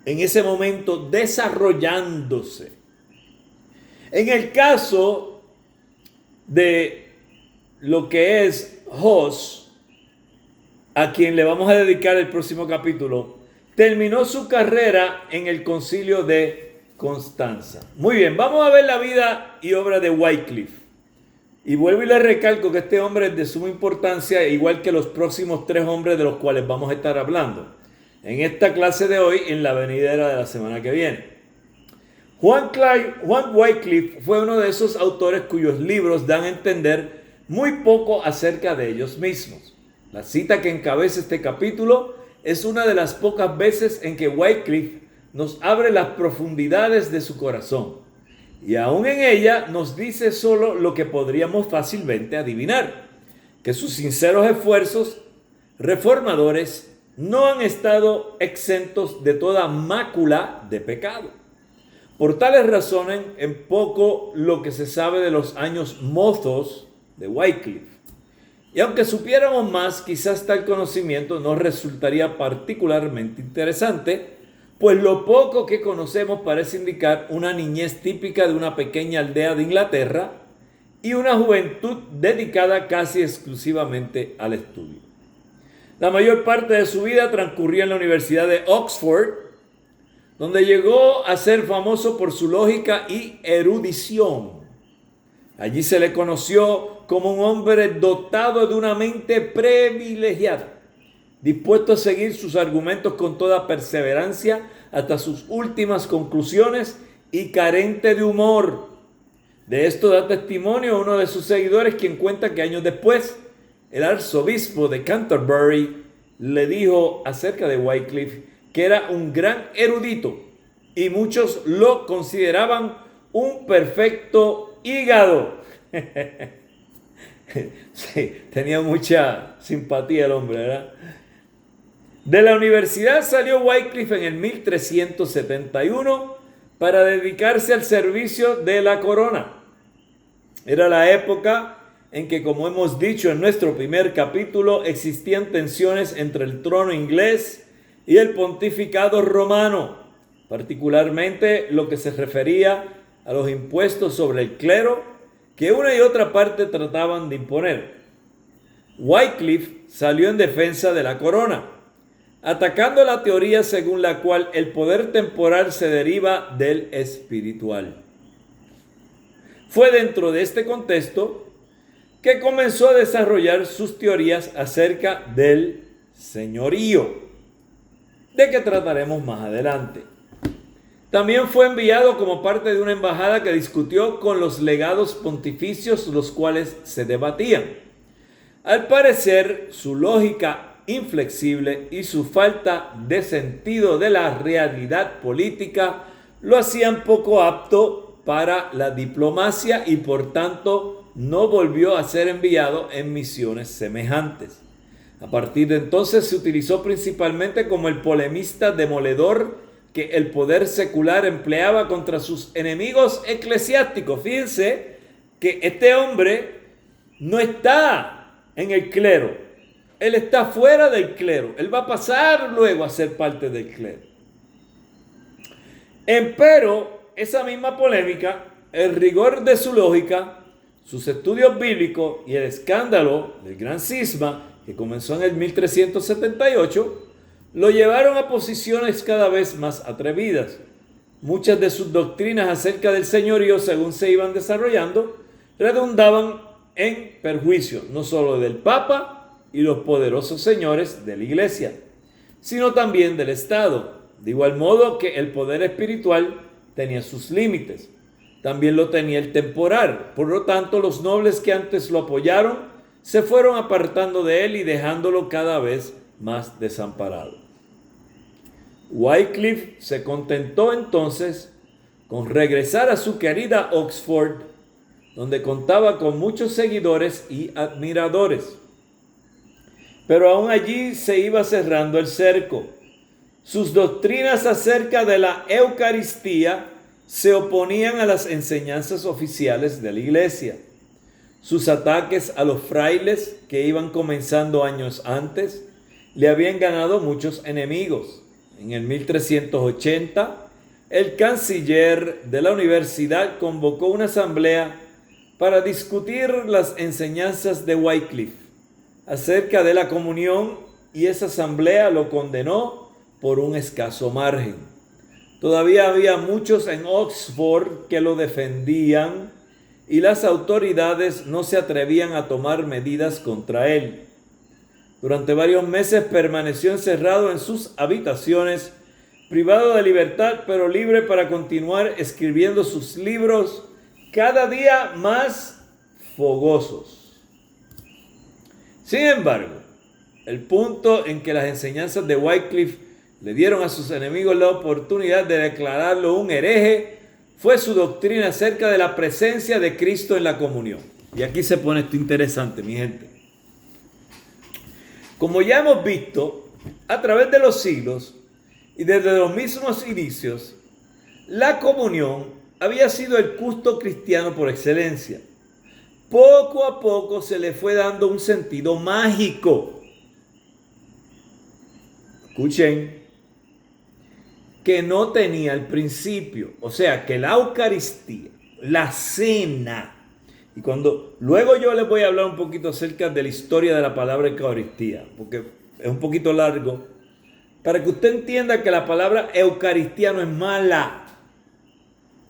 [SPEAKER 1] en ese momento desarrollándose. En el caso de lo que es Hus, a quien le vamos a dedicar el próximo capítulo, terminó su carrera en el concilio de Constanza. Muy bien, vamos a ver la vida y obra de Wycliffe. Y vuelvo y le recalco que este hombre es de suma importancia, igual que los próximos 3 hombres de los cuales vamos a estar hablando en esta clase de hoy, en la venidera de la semana que viene. Juan Wycliffe fue uno de esos autores cuyos libros dan a entender muy poco acerca de ellos mismos. La cita que encabeza este capítulo es una de las pocas veces en que Wycliffe nos abre las profundidades de su corazón, y aún en ella nos dice solo lo que podríamos fácilmente adivinar: que sus sinceros esfuerzos reformadores no han estado exentos de toda mácula de pecado. Por tales razones, en poco lo que se sabe de los años mozos de Wycliffe. Y aunque supiéramos más, quizás tal conocimiento nos resultaría particularmente interesante, pues lo poco que conocemos parece indicar una niñez típica de una pequeña aldea de Inglaterra y una juventud dedicada casi exclusivamente al estudio. La mayor parte de su vida transcurrió en la Universidad de Oxford, donde llegó a ser famoso por su lógica y erudición. Allí se le conoció como un hombre dotado de una mente privilegiada, dispuesto a seguir sus argumentos con toda perseverancia hasta sus últimas conclusiones y carente de humor. De esto da testimonio uno de sus seguidores, quien cuenta que años después el arzobispo de Canterbury le dijo acerca de Wycliffe que era un gran erudito y muchos lo consideraban un perfecto hígado. Sí, tenía mucha simpatía el hombre, ¿verdad? De la universidad salió Wycliffe en el 1371 para dedicarse al servicio de la corona. Era la época en que, como hemos dicho en nuestro primer capítulo, existían tensiones entre el trono inglés y el pontificado romano, particularmente lo que se refería a los impuestos sobre el clero que una y otra parte trataban de imponer. Wycliffe salió en defensa de la corona, atacando la teoría según la cual el poder temporal se deriva del espiritual. Fue dentro de este contexto que comenzó a desarrollar sus teorías acerca del señorío, de que trataremos más adelante. También fue enviado como parte de una embajada que discutió con los legados pontificios, los cuales se debatían. Al parecer, su lógica inflexible y su falta de sentido de la realidad política lo hacían poco apto para la diplomacia y por tanto no volvió a ser enviado en misiones semejantes. A partir de entonces se utilizó principalmente como el polemista demoledor que el poder secular empleaba contra sus enemigos eclesiásticos. Fíjense que este hombre no está en el clero, él está fuera del clero, él va a pasar luego a ser parte del clero. Empero, esa misma polémica, el rigor de su lógica, sus estudios bíblicos y el escándalo del gran cisma que comenzó en el 1378, lo llevaron a posiciones cada vez más atrevidas. Muchas de sus doctrinas acerca del señorío, según se iban desarrollando, redundaban en perjuicio no solo del Papa y los poderosos señores de la Iglesia, sino también del Estado. De igual modo que el poder espiritual tenía sus límites, también lo tenía el temporal. Por lo tanto, los nobles que antes lo apoyaron se fueron apartando de él y dejándolo cada vez más desamparado. Wycliffe se contentó entonces con regresar a su querida Oxford, donde contaba con muchos seguidores y admiradores. Pero aún allí se iba cerrando el cerco. Sus doctrinas acerca de la Eucaristía se oponían a las enseñanzas oficiales de la Iglesia. Sus ataques a los frailes, que iban comenzando años antes, le habían ganado muchos enemigos. En el 1380, el canciller de la universidad convocó una asamblea para discutir las enseñanzas de Wycliffe acerca de la comunión, y esa asamblea lo condenó por un escaso margen. Todavía había muchos en Oxford que lo defendían y las autoridades no se atrevían a tomar medidas contra él. Durante varios meses permaneció encerrado en sus habitaciones, privado de libertad, pero libre para continuar escribiendo sus libros cada día más fogosos. Sin embargo, el punto en que las enseñanzas de Wycliffe le dieron a sus enemigos la oportunidad de declararlo un hereje fue su doctrina acerca de la presencia de Cristo en la comunión. Y aquí se pone esto interesante, mi gente. Como ya hemos visto, a través de los siglos y desde los mismos inicios, la comunión había sido el culto cristiano por excelencia. Poco a poco se le fue dando un sentido mágico. Escuchen, que no tenía al principio. O sea, que la Eucaristía, la cena, y luego yo les voy a hablar un poquito acerca de la historia de la palabra Eucaristía, porque es un poquito largo, para que usted entienda que la palabra Eucaristía no es mala.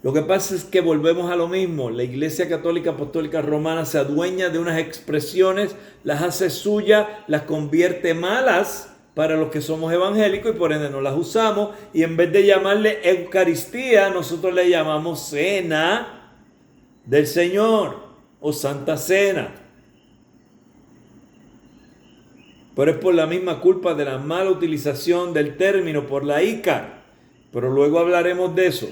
[SPEAKER 1] Lo que pasa es que volvemos a lo mismo. La Iglesia Católica Apostólica Romana se adueña de unas expresiones, las hace suyas, las convierte malas para los que somos evangélicos y por ende no las usamos. Y en vez de llamarle Eucaristía, nosotros le llamamos Cena del Señor o Santa Cena. Pero es por la misma culpa de la mala utilización del término por la ICAR. Pero luego hablaremos de eso.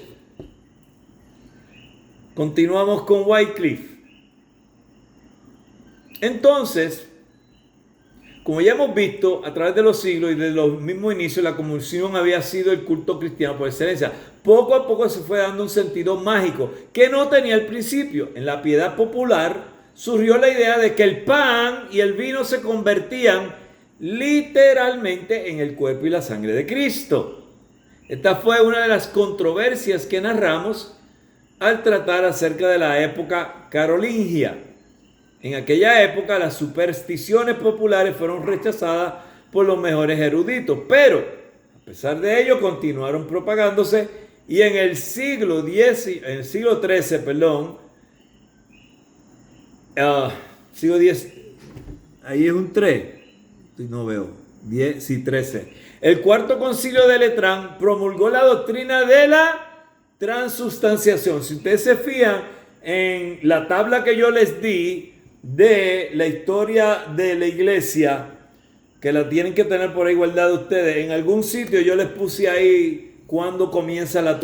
[SPEAKER 1] Continuamos con Wycliffe. Entonces, como ya hemos visto, a través de los siglos y desde los mismos inicios, la comunión había sido el culto cristiano por excelencia. Poco a poco se fue dando un sentido mágico que no tenía al principio. En la piedad popular, surgió la idea de que el pan y el vino se convertían literalmente en el cuerpo y la sangre de Cristo. Esta fue una de las controversias que narramos al tratar acerca de la época carolingia. En aquella época las supersticiones populares fueron rechazadas por los mejores eruditos, pero a pesar de ello continuaron propagándose y en el siglo XIII, siglo X, ahí es un 3, no veo, 10, sí, 13. El cuarto concilio de Letrán promulgó la doctrina de la transustanciación. Si ustedes se fijan en la tabla que yo les di de la historia de la iglesia, que la tienen que tener por ahí guardada ustedes, en algún sitio yo les puse ahí cuando comienza la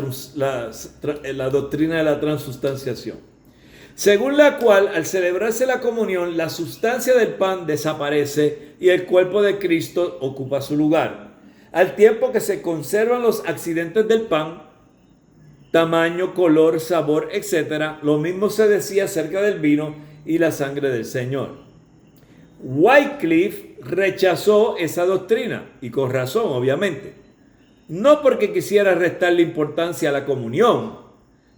[SPEAKER 1] doctrina de la transustanciación, según la cual al celebrarse la comunión la sustancia del pan desaparece y el cuerpo de Cristo ocupa su lugar, al tiempo que se conservan los accidentes del pan, tamaño, color, sabor, etc. Lo mismo se decía acerca del vino y la sangre del Señor. Wycliffe rechazó esa doctrina, y con razón, obviamente. No porque quisiera restarle importancia a la comunión,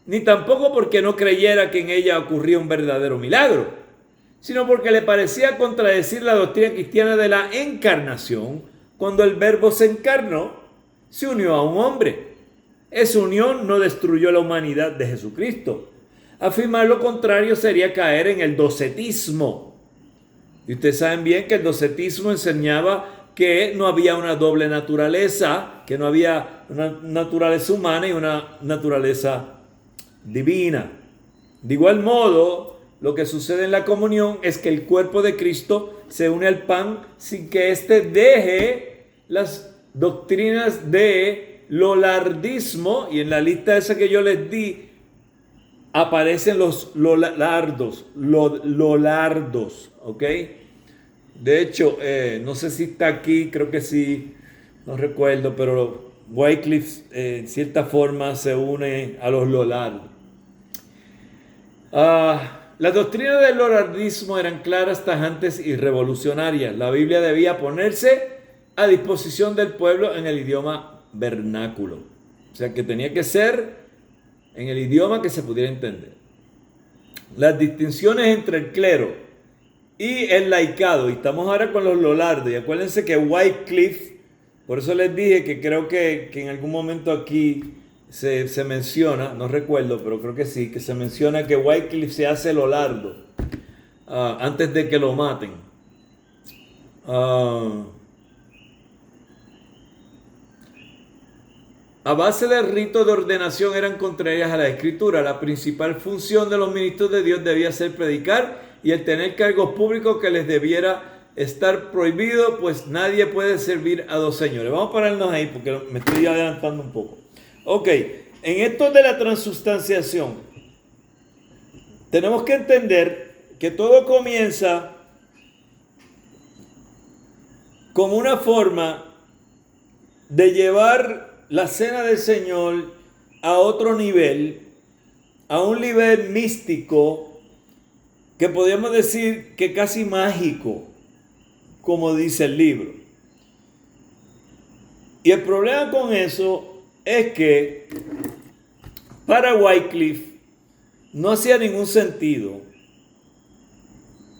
[SPEAKER 1] ni tampoco porque no creyera que en ella ocurría un verdadero milagro, sino porque le parecía contradecir la doctrina cristiana de la encarnación, cuando el Verbo se encarnó, se unió a un hombre. Esa unión no destruyó la humanidad de Jesucristo. Afirmar lo contrario sería caer en el docetismo. Y ustedes saben bien que el docetismo enseñaba que no había una doble naturaleza, que no había una naturaleza humana y una naturaleza divina. De igual modo, lo que sucede en la comunión es que el cuerpo de Cristo se une al pan sin que éste deje las doctrinas de lolardismo, y en la lista esa que yo les di aparecen los lolardos, ¿ok? De hecho, no sé si está aquí, creo que sí, no recuerdo, pero Wycliffe en cierta forma se une a los lolardos. Las doctrinas del lolardismo eran claras, tajantes y revolucionarias. La Biblia debía ponerse a disposición del pueblo en el idioma vernáculo. O sea que tenía que ser en el idioma que se pudiera entender. Las distinciones entre el clero y el laicado, y estamos ahora con los lolardos, y acuérdense que Wycliffe, por eso les dije que creo que en algún momento aquí se menciona, no recuerdo, pero creo que sí, que se menciona que Wycliffe se hace lolardo antes de que lo maten. A base del rito de ordenación eran contrarias a la Escritura. La principal función de los ministros de Dios debía ser predicar y el tener cargos públicos que les debiera estar prohibido, pues nadie puede servir a dos señores. Vamos a pararnos ahí porque me estoy adelantando un poco. Ok, en esto de la transustanciación, tenemos que entender que todo comienza como una forma de llevar la cena del Señor a otro nivel, a un nivel místico, que podríamos decir que casi mágico, como dice el libro. Y el problema con eso es que para Wycliffe no hacía ningún sentido,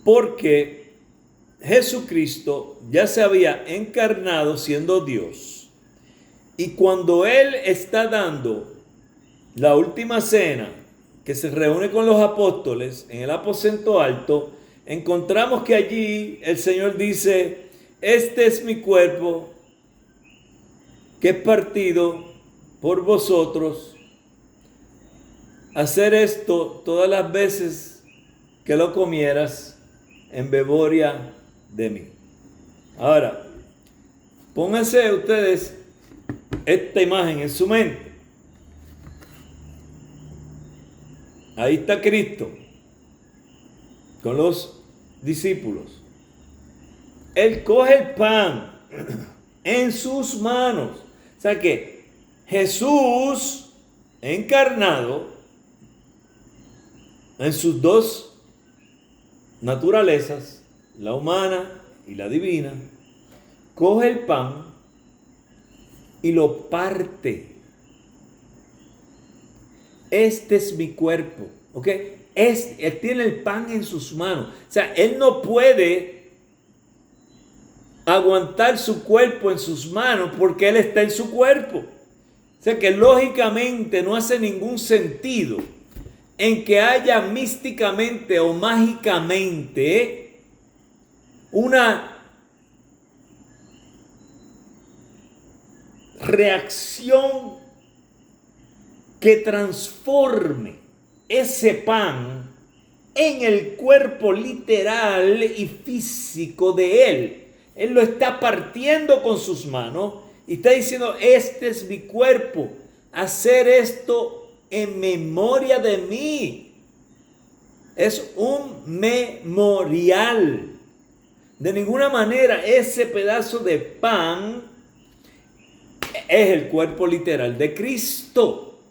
[SPEAKER 1] porque Jesucristo ya se había encarnado siendo Dios. Y cuando Él está dando la última cena, que se reúne con los apóstoles en el aposento alto, encontramos que allí el Señor dice: este es mi cuerpo que es partido por vosotros. Hacer esto todas las veces que lo comieras en memoria de mí. Ahora, pónganse ustedes esta imagen en su mente. Ahí está Cristo con los discípulos. Él coge el pan en sus manos. O sea que Jesús encarnado en sus dos naturalezas, la humana y la divina, coge el pan y lo parte. Este es mi cuerpo, ¿ok? Él tiene el pan en sus manos. O sea, él no puede aguantar su cuerpo en sus manos porque él está en su cuerpo. O sea que lógicamente no hace ningún sentido en que haya místicamente o mágicamente una reacción que transforme ese pan en el cuerpo literal y físico de él. Él lo está partiendo con sus manos y está diciendo, este es mi cuerpo, hacer esto en memoria de mí. Es un memorial. De ninguna manera ese pedazo de pan es el cuerpo literal de Cristo.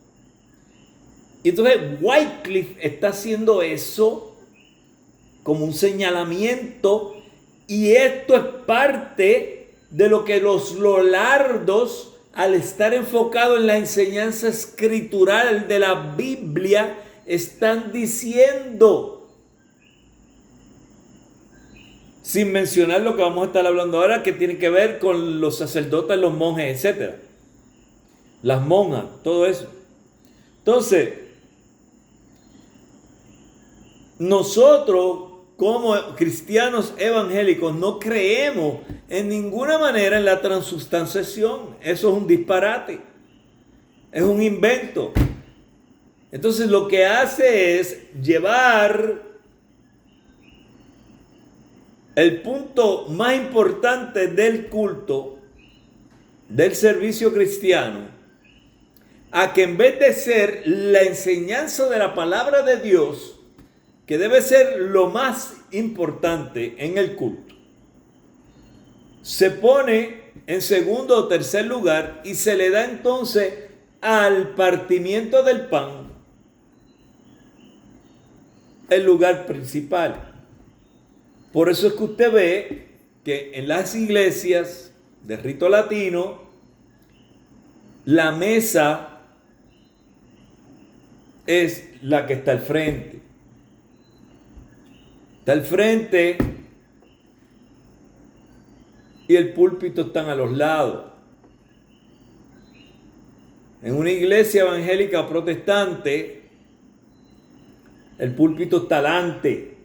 [SPEAKER 1] Y entonces Wycliffe está haciendo eso como un señalamiento, y esto es parte de lo que los lollardos, al estar enfocado en la enseñanza escritural de la Biblia, están diciendo. Sin mencionar lo que vamos a estar hablando ahora, que tiene que ver con los sacerdotes, los monjes, etc. Las monjas, todo eso. Entonces, nosotros como cristianos evangélicos no creemos en ninguna manera en la transubstanciación. Eso es un disparate, es un invento. Entonces lo que hace es llevar el punto más importante del culto, del servicio cristiano, a que en vez de ser la enseñanza de la palabra de Dios, que debe ser lo más importante en el culto, se pone en segundo o tercer lugar y se le da entonces al partimiento del pan el lugar principal. Por eso es que usted ve que en las iglesias de rito latino, la mesa es la que está al frente. Está al frente y el púlpito están a los lados. En una iglesia evangélica protestante, el púlpito está delante.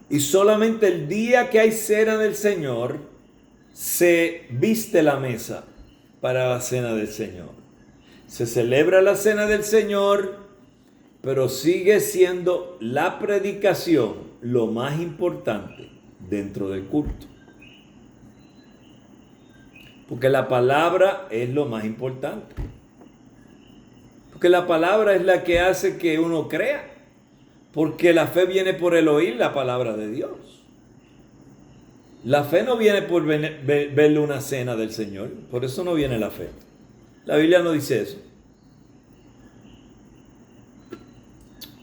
[SPEAKER 1] Y solamente el día que hay cena del Señor, se viste la mesa para la cena del Señor. Se celebra la cena del Señor, pero sigue siendo la predicación lo más importante dentro del culto. Porque la palabra es lo más importante. Porque la palabra es la que hace que uno crea. Porque la fe viene por el oír la palabra de Dios. La fe no viene por verle una cena del Señor. Por eso no viene la fe. La Biblia no dice eso.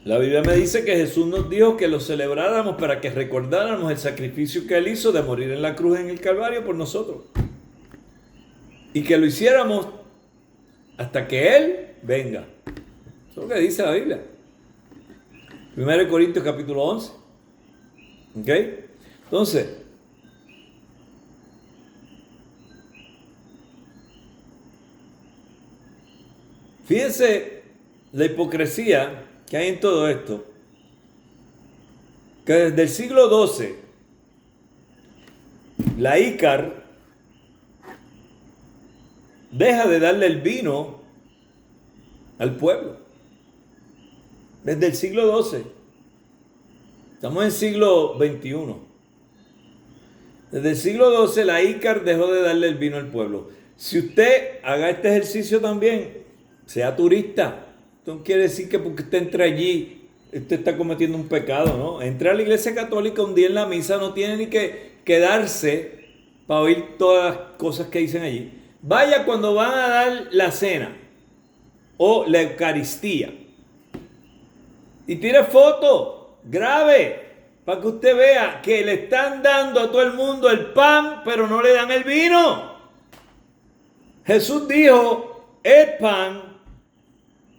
[SPEAKER 1] La Biblia me dice que Jesús nos dijo que lo celebráramos para que recordáramos el sacrificio que Él hizo de morir en la cruz en el Calvario por nosotros. Y que lo hiciéramos hasta que Él venga. Eso es lo que dice la Biblia. 1 Corintios capítulo 11. ¿Ok? Entonces, fíjense la hipocresía que hay en todo esto, que desde el siglo XII, la ICAR deja de darle el vino al pueblo. Desde el siglo XII. Estamos en el siglo XXI. Desde el siglo XII la ICAR dejó de darle el vino al pueblo. Si usted haga este ejercicio también, sea turista, esto no quiere decir que porque usted entre allí, usted está cometiendo un pecado, ¿no? Entre a la iglesia católica un día en la misa, no tiene ni que quedarse para oír todas las cosas que dicen allí. Vaya cuando van a dar la cena o la Eucaristía y tire foto, grabe, para que usted vea que le están dando a todo el mundo el pan, pero no le dan el vino. Jesús dijo, el pan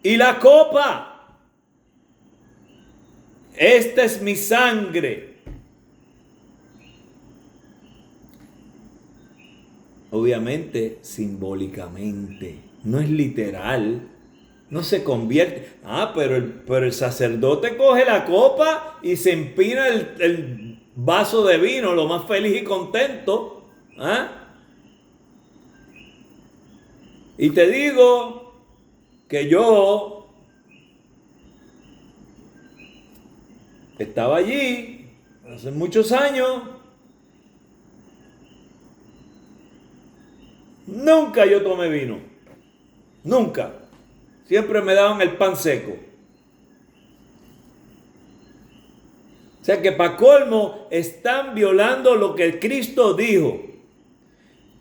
[SPEAKER 1] y la copa. Esta es mi sangre. Obviamente, simbólicamente, no es literal. No se convierte. Pero el sacerdote coge la copa y se empina el vaso de vino, lo más feliz y contento. Y te digo que yo estaba allí hace muchos años. Nunca yo tomé vino. Nunca. Siempre me daban el pan seco. O sea que para colmo están violando lo que Cristo dijo.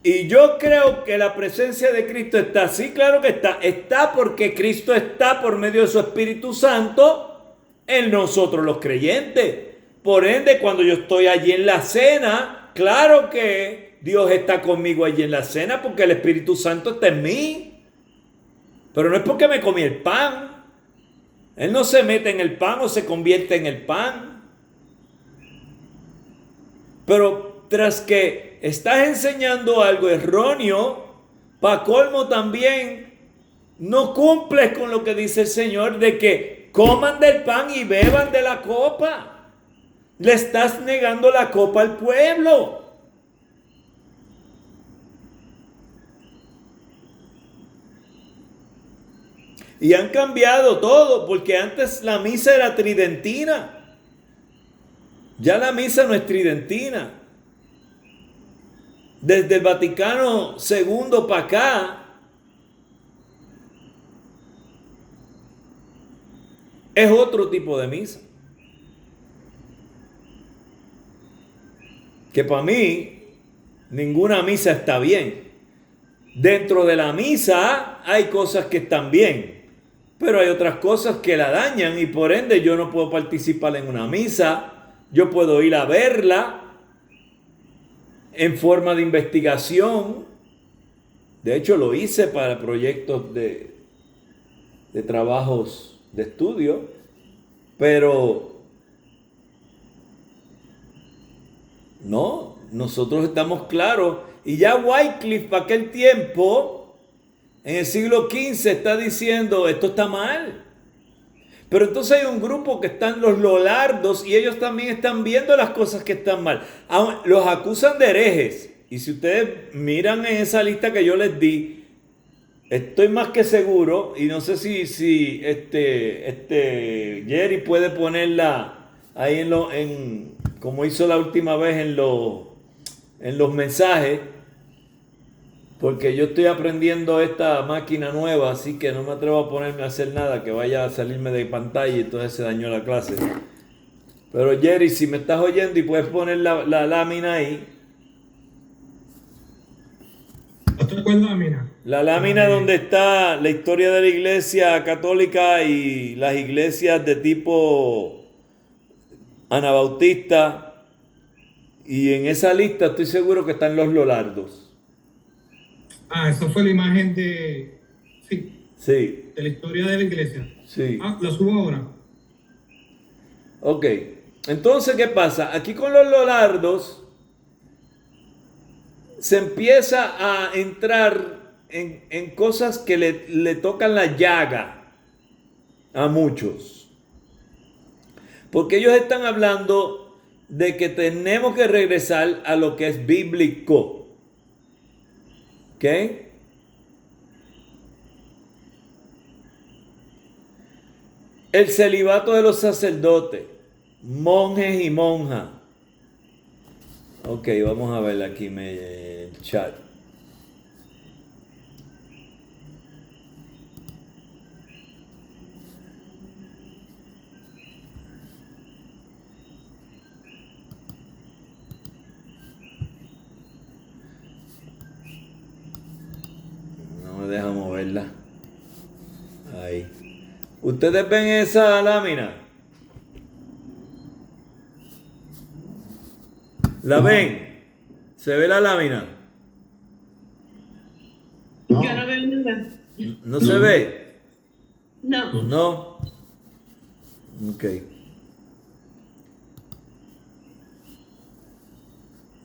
[SPEAKER 1] Y yo creo que la presencia de Cristo está. Sí, claro que está. Está porque Cristo está por medio de su Espíritu Santo en nosotros los creyentes. Por ende, cuando yo estoy allí en la cena, claro que Dios está conmigo allí en la cena porque el Espíritu Santo está en mí. Pero no es porque me comí el pan. Él no se mete en el pan o se convierte en el pan. Pero tras que estás enseñando algo erróneo, para colmo también no cumples con lo que dice el Señor de que coman del pan y beban de la copa. Le estás negando la copa al pueblo. Y han cambiado todo, porque antes la misa era tridentina. Ya la misa no es tridentina. Desde el Vaticano II para acá, es otro tipo de misa. Que para mí, ninguna misa está bien. Dentro de la misa hay cosas que están bien. Pero hay otras cosas que la dañan y por ende yo no puedo participar en una misa. Yo puedo ir a verla en forma de investigación. De hecho lo hice para proyectos de trabajos de estudio. Pero no, nosotros estamos claros. Y ya Wycliffe para aquel tiempo, en el siglo XV, está diciendo, esto está mal. Pero entonces hay un grupo que están los lolardos y ellos también están viendo las cosas que están mal. Los acusan de herejes. Y si ustedes miran en esa lista que yo les di, estoy más que seguro, y no sé si Jerry puede ponerla ahí como hizo la última vez en los mensajes. Porque yo estoy aprendiendo esta máquina nueva, así que no me atrevo a ponerme a hacer nada que vaya a salirme de pantalla y entonces se dañó la clase. Pero Jerry, si me estás oyendo y puedes poner la lámina ahí.
[SPEAKER 2] ¿Cuál lámina?
[SPEAKER 1] La lámina donde está la historia de la iglesia católica y las iglesias de tipo anabautista. Y en esa lista estoy seguro que están los lolardos.
[SPEAKER 2] Esa fue la imagen de...
[SPEAKER 1] Sí.
[SPEAKER 2] De la historia de la iglesia.
[SPEAKER 1] Sí.
[SPEAKER 2] La subo ahora.
[SPEAKER 1] Ok. Entonces, ¿qué pasa? Aquí con los lolardos se empieza a entrar en cosas que le tocan la llaga a muchos. Porque ellos están hablando de que tenemos que regresar a lo que es bíblico. ¿Ok? El celibato de los sacerdotes, monjes y monjas. Ok, vamos a ver aquí el chat. No me deja moverla. Ahí. ¿Ustedes ven esa lámina? ¿La ven? ¿Se ve la lámina?
[SPEAKER 3] No,
[SPEAKER 4] Yo no veo nada.
[SPEAKER 1] ¿No se ve?
[SPEAKER 4] No.
[SPEAKER 1] No. Ok.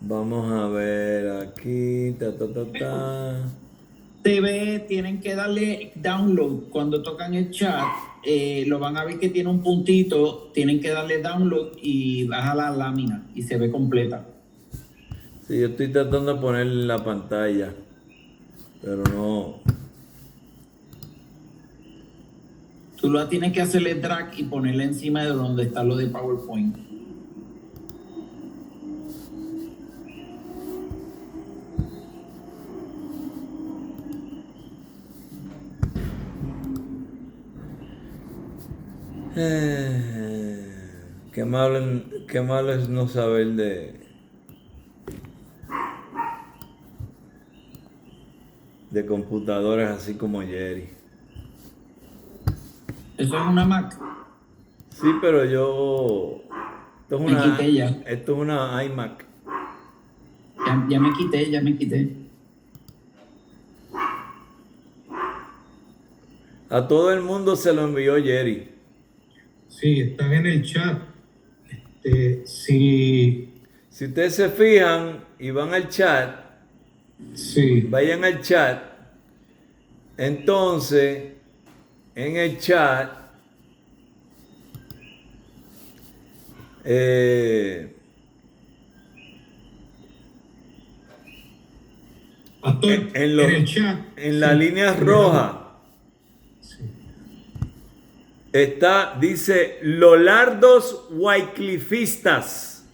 [SPEAKER 1] Vamos a ver aquí.
[SPEAKER 3] tienen que darle download cuando tocan el chat. Lo van a ver que tiene un puntito. Tienen que darle download y baja la lámina y se ve completa.
[SPEAKER 1] Sí, yo estoy tratando de poner la pantalla, pero no.
[SPEAKER 3] Tú lo tienes que hacerle drag y ponerle encima de donde está lo de PowerPoint.
[SPEAKER 1] Qué malo es no saber de computadoras así como Jerry.
[SPEAKER 3] Eso es una Mac.
[SPEAKER 1] Sí, pero yo. Esto es
[SPEAKER 3] Me quité ya.
[SPEAKER 1] Esto es una iMac.
[SPEAKER 3] Ya me quité.
[SPEAKER 1] A todo el mundo se lo envió Jerry.
[SPEAKER 2] Sí, están en el chat. Sí,
[SPEAKER 1] Si ustedes se fijan y van al chat,
[SPEAKER 2] sí.
[SPEAKER 1] vayan al chat. Entonces, en el chat,
[SPEAKER 2] Pastor,
[SPEAKER 1] en
[SPEAKER 2] en el chat.
[SPEAKER 1] en la línea roja
[SPEAKER 2] Sí.
[SPEAKER 1] dice Lolardos Wyclifistas.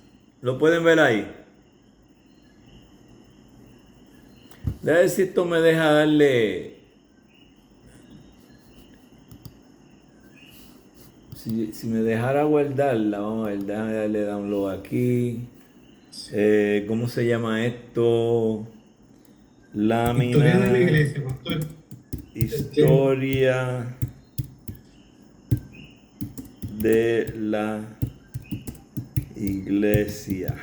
[SPEAKER 1] Lo pueden ver ahí. A ver si esto me deja darle. Si me dejara guardarla, vamos a ver, déjame darle download aquí. ¿Cómo se llama esto? Lámina.
[SPEAKER 2] Historia de la iglesia, pastor.
[SPEAKER 1] Historia de la iglesia.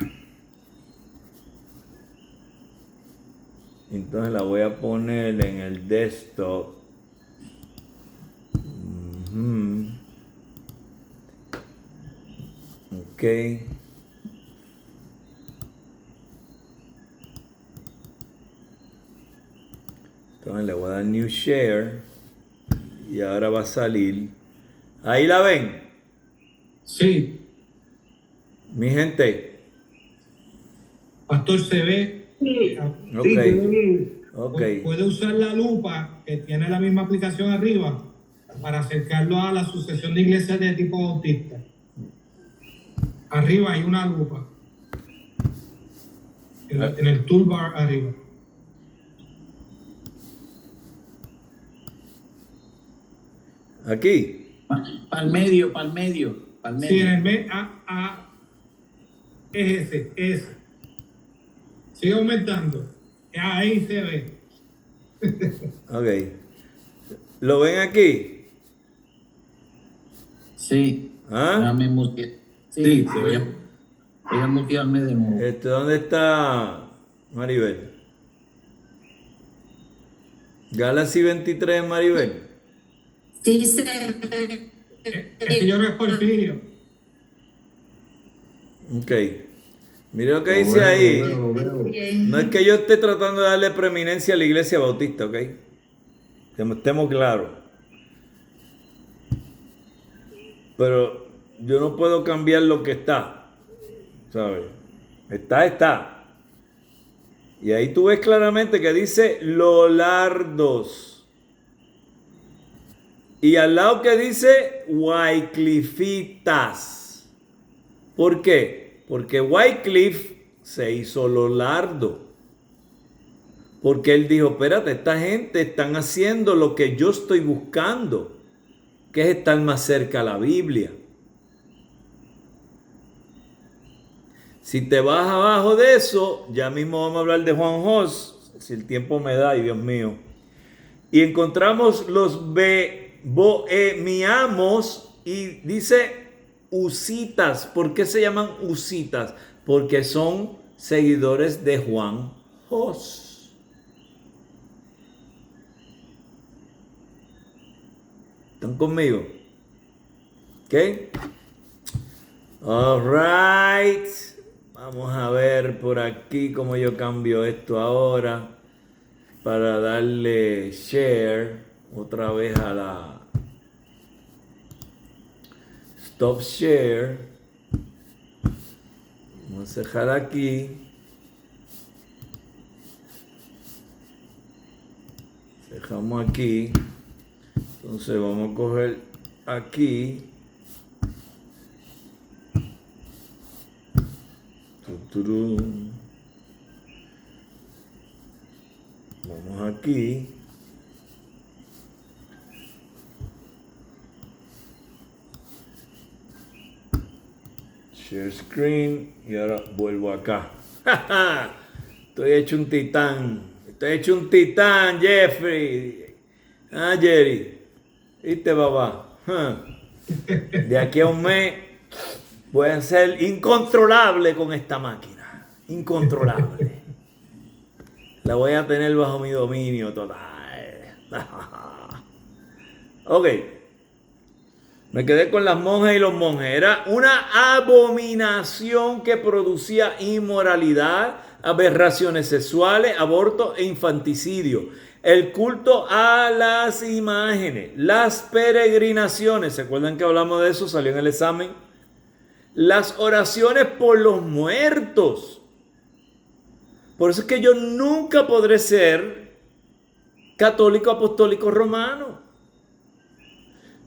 [SPEAKER 1] Entonces la voy a poner en el desktop. Ok. Entonces le voy a dar New Share. Y ahora va a salir. Ahí la ven,
[SPEAKER 2] Sí,
[SPEAKER 1] mi gente.
[SPEAKER 2] pastor, se ve.
[SPEAKER 4] Sí.
[SPEAKER 1] Ok.
[SPEAKER 2] Puede usar la lupa que tiene la misma aplicación arriba para acercarlo a la sucesión de iglesias de tipo bautista. Arriba hay una lupa. En el toolbar arriba.
[SPEAKER 1] Aquí.
[SPEAKER 3] Para el medio, para el medio, para el
[SPEAKER 2] Sí, en
[SPEAKER 3] medio.
[SPEAKER 2] el mes es ese. Sigue aumentando. Ahí se ve.
[SPEAKER 1] Ok. ¿Lo ven aquí?
[SPEAKER 3] Sí.
[SPEAKER 1] ¿Ah?
[SPEAKER 3] Déjame mutear.
[SPEAKER 2] Sí,
[SPEAKER 3] Sí,
[SPEAKER 2] se
[SPEAKER 3] voy
[SPEAKER 2] ve.
[SPEAKER 3] a mutearme de nuevo.
[SPEAKER 1] ¿Dónde está Maribel? Galaxy 23 Maribel.
[SPEAKER 4] Sí, se ve.
[SPEAKER 2] El señor es Porfirio.
[SPEAKER 1] Ok. Mire lo que dice ahí.
[SPEAKER 4] Bien.
[SPEAKER 1] No es que yo esté tratando de darle preeminencia a la iglesia bautista, ¿ok? Que estemos claros. Pero yo no puedo cambiar lo que está. ¿Sabes? Está. Y ahí tú ves claramente que dice Lolardos. Y al lado que dice Wyclifitas. ¿Por qué? Porque Wycliffe se hizo Lolardo. Porque él dijo, espérate, esta gente están haciendo lo que yo estoy buscando, que es estar más cerca a la Biblia. Si te vas abajo de eso, ya mismo vamos a hablar de Juan Jos, si el tiempo me da, y Dios mío. Y encontramos los bohemiamos y dice usitas. ¿Por qué se llaman usitas? Porque son seguidores de Juan Hus. ¿Están conmigo? ¿Ok? All right. Vamos a ver por aquí cómo yo cambio esto ahora para darle share otra vez a la stop share. Vamos a dejar aquí. Dejamos aquí. Entonces vamos a coger aquí. Vamos aquí. Share screen. Y ahora vuelvo acá. Estoy hecho un titán. Estoy hecho un titán, Jeffrey. Ah, Jerry. ¿Viste, papá? De aquí a un mes voy a ser incontrolable con esta máquina. Incontrolable. La voy a tener bajo mi dominio total. Ok. Me quedé con las monjas y los monjes. Era una abominación que producía inmoralidad, aberraciones sexuales, aborto e infanticidio. El culto a las imágenes, las peregrinaciones. ¿Se acuerdan que hablamos de eso? Salió en el examen. Las oraciones por los muertos. Por eso es que yo nunca podré ser católico apostólico romano.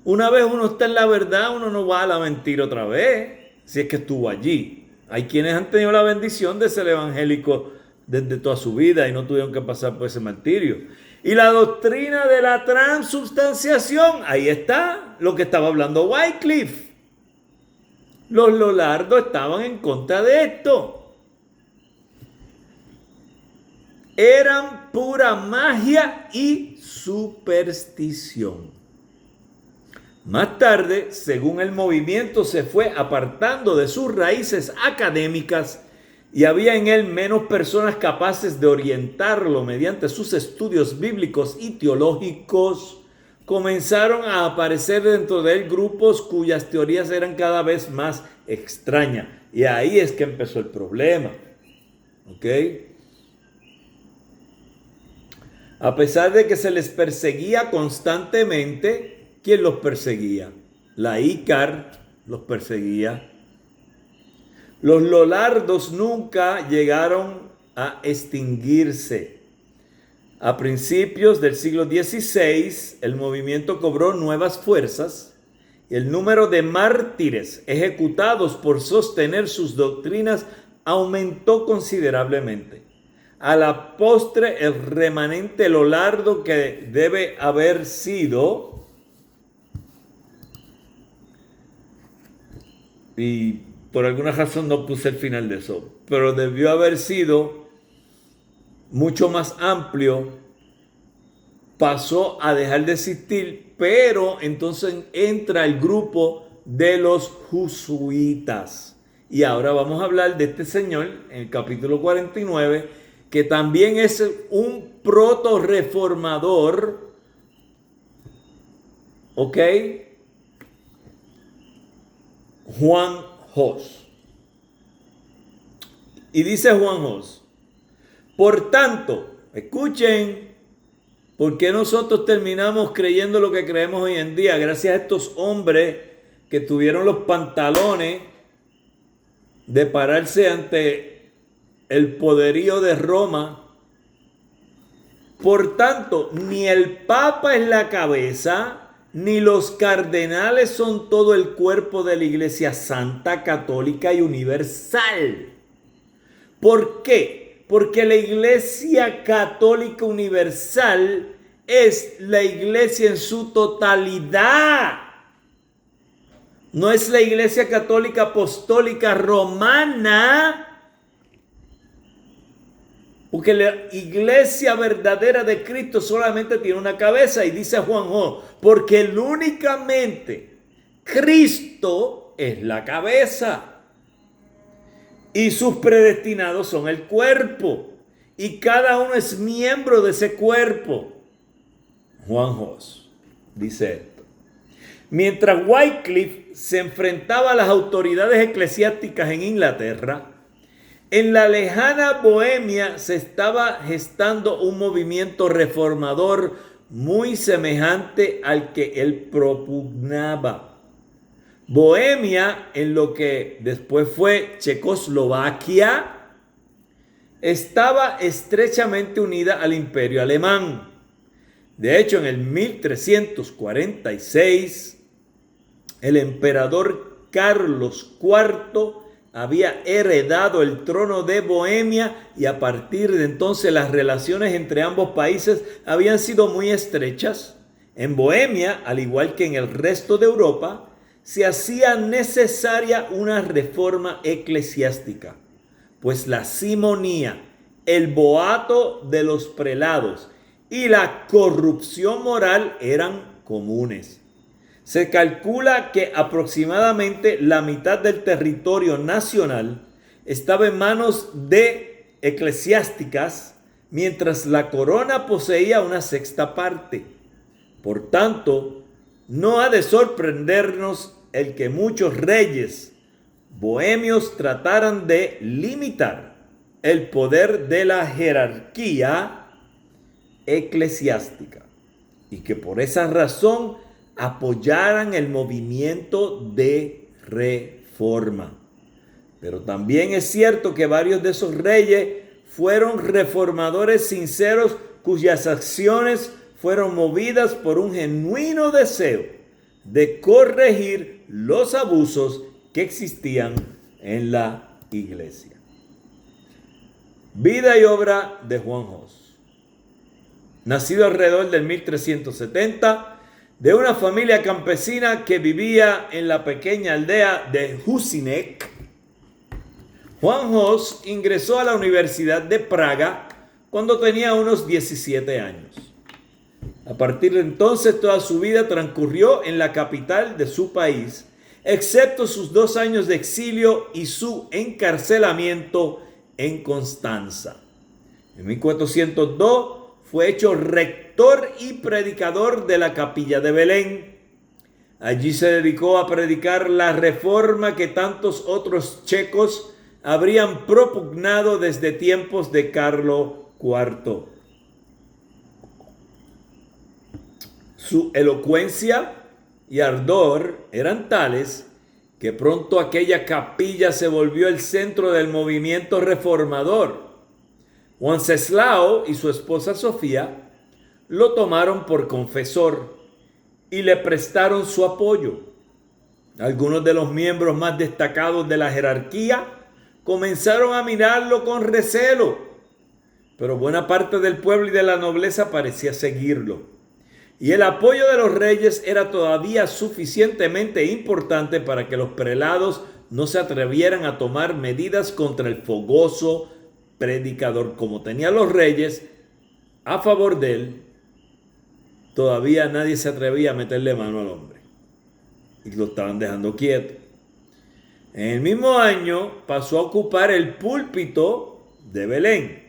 [SPEAKER 1] Una vez uno está en la verdad, uno no va a la mentira otra vez, si es que estuvo allí. Hay quienes han tenido la bendición de ser evangélicos desde toda su vida y no tuvieron que pasar por ese martirio. Y la doctrina de la transubstanciación, ahí está lo que estaba hablando Wycliffe. Los Lollardos estaban en contra de esto. Eran pura magia y superstición. Más tarde, según el movimiento se fue apartando de sus raíces académicas y había en él menos personas capaces de orientarlo mediante sus estudios bíblicos y teológicos, comenzaron a aparecer dentro de él grupos cuyas teorías eran cada vez más extrañas. Y ahí es que empezó el problema. ¿Ok? A pesar de que se les perseguía constantemente, ¿quién los perseguía? La ICAR los perseguía. Los Lollardos nunca llegaron a extinguirse. A principios del siglo XVI, el movimiento cobró nuevas fuerzas y el número de mártires ejecutados por sostener sus doctrinas aumentó considerablemente. A la postre, el remanente Lollardo que debe haber sido, y por alguna razón no puse el final de eso, pero debió haber sido mucho más amplio, pasó a dejar de existir, pero entonces entra el grupo de los jesuitas. Y ahora vamos a hablar de este señor en el capítulo 49, que también es un proto-reformador, ¿ok? Juan Hus. Y dice Juan Hus: por tanto, escuchen, ¿por qué nosotros terminamos creyendo lo que creemos hoy en día? Gracias a estos hombres que tuvieron los pantalones de pararse ante el poderío de Roma. Por tanto, ni el Papa es la cabeza, ni los cardenales son todo el cuerpo de la Iglesia Santa, Católica y Universal. ¿Por qué? Porque la Iglesia Católica Universal es la Iglesia en su totalidad. No es la Iglesia Católica Apostólica Romana. Porque la iglesia verdadera de Cristo solamente tiene una cabeza, y dice Juan Hus, porque únicamente Cristo es la cabeza. y sus predestinados son el cuerpo, y cada uno es miembro de ese cuerpo. Juan Hus dice esto. Mientras Wycliffe se enfrentaba a las autoridades eclesiásticas en Inglaterra, en la lejana Bohemia se estaba gestando un movimiento reformador muy semejante al que él propugnaba. Bohemia, en lo que después fue Checoslovaquia, estaba estrechamente unida al Imperio Alemán. De hecho, en el 1346, el emperador Carlos IV había heredado el trono de Bohemia y a partir de entonces las relaciones entre ambos países habían sido muy estrechas. En Bohemia, al igual que en el resto de Europa, se hacía necesaria una reforma eclesiástica, pues la simonía, el boato de los prelados y la corrupción moral eran comunes. Se calcula que aproximadamente la mitad del territorio nacional estaba en manos de eclesiásticas, mientras la corona poseía una sexta parte. Por tanto, no ha de sorprendernos el que muchos reyes bohemios trataran de limitar el poder de la jerarquía eclesiástica y que por esa razón apoyaran el movimiento de reforma. Pero también es cierto que varios de esos reyes fueron reformadores sinceros cuyas acciones fueron movidas por un genuino deseo de corregir los abusos que existían en la iglesia. Vida y obra de Juan Hus. Nacido alrededor del 1370, de una familia campesina que vivía en la pequeña aldea de Husinek, Juan Hus ingresó a la Universidad de Praga cuando tenía unos 17 años. A partir de entonces, toda su vida transcurrió en la capital de su país, excepto sus 2 años de exilio y su encarcelamiento en Constanza. En 1402 fue hecho rector y predicador de la capilla de Belén. Allí se dedicó a predicar la reforma que tantos otros checos habrían propugnado desde tiempos de Carlos IV. Su elocuencia y ardor eran tales que pronto aquella capilla se volvió el centro del movimiento reformador. Wenceslao y su esposa Sofía lo tomaron por confesor y le prestaron su apoyo. Algunos de los miembros más destacados de la jerarquía comenzaron a mirarlo con recelo, pero buena parte del pueblo y de la nobleza parecía seguirlo. Y el apoyo de los reyes era todavía suficientemente importante para que los prelados no se atrevieran a tomar medidas contra el fogoso predicador. Como tenía los reyes a favor de él, todavía nadie se atrevía a meterle mano al hombre. Y lo estaban dejando quieto. En el mismo año pasó a ocupar el púlpito de Belén.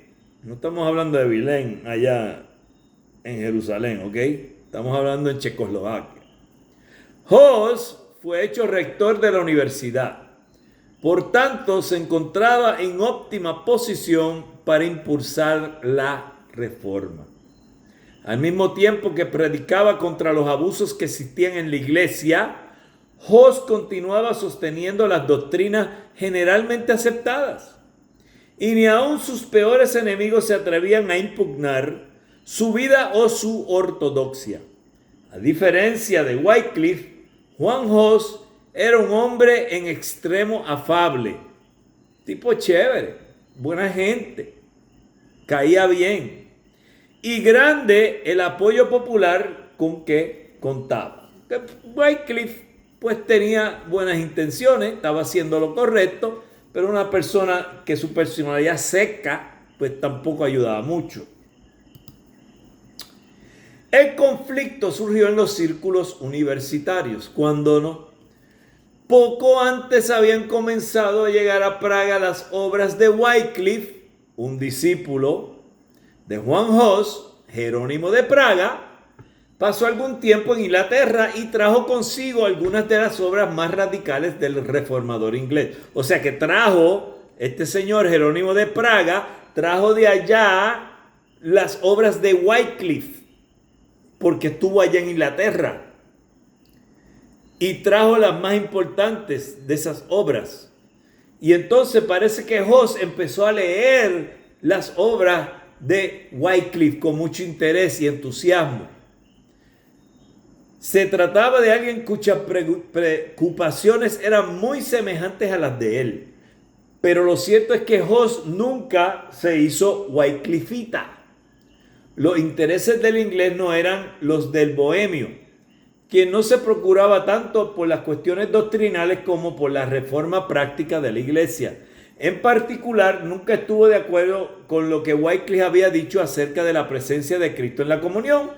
[SPEAKER 1] No estamos hablando de Belén allá en Jerusalén, ¿ok? Estamos hablando en Checoslovaquia. Hus fue hecho rector de la universidad. Por tanto, se encontraba en óptima posición para impulsar la reforma. Al mismo tiempo que predicaba contra los abusos que existían en la iglesia, Hus continuaba sosteniendo las doctrinas generalmente aceptadas. Y ni aun sus peores enemigos se atrevían a impugnar su vida o su ortodoxia. A diferencia de Wycliffe, Juan Hus era un hombre en extremo afable, tipo chévere, buena gente, caía bien, y grande el apoyo popular con que contaba. Wycliffe pues tenía buenas intenciones, estaba haciendo lo correcto, pero una persona que su personalidad seca pues tampoco ayudaba mucho. El conflicto surgió en los círculos universitarios, cuando no. Poco antes habían comenzado a llegar a Praga las obras de Wycliffe, un discípulo de Juan Hus, Jerónimo de Praga. Pasó algún tiempo en Inglaterra y trajo consigo algunas de las obras más radicales del reformador inglés. O sea que trajo, este señor Jerónimo de Praga, trajo de allá las obras de Wycliffe, porque estuvo allá en Inglaterra. Y trajo las más importantes de esas obras. Y entonces parece que Hus empezó a leer las obras de Wycliffe con mucho interés y entusiasmo. Se trataba de alguien cuyas preocupaciones eran muy semejantes a las de él. Pero lo cierto es que Hus nunca se hizo wyclifita. Los intereses del inglés no eran los del bohemio, quien no se procuraba tanto por las cuestiones doctrinales como por la reforma práctica de la iglesia. En particular, nunca estuvo de acuerdo con lo que Wycliffe había dicho acerca de la presencia de Cristo en la comunión,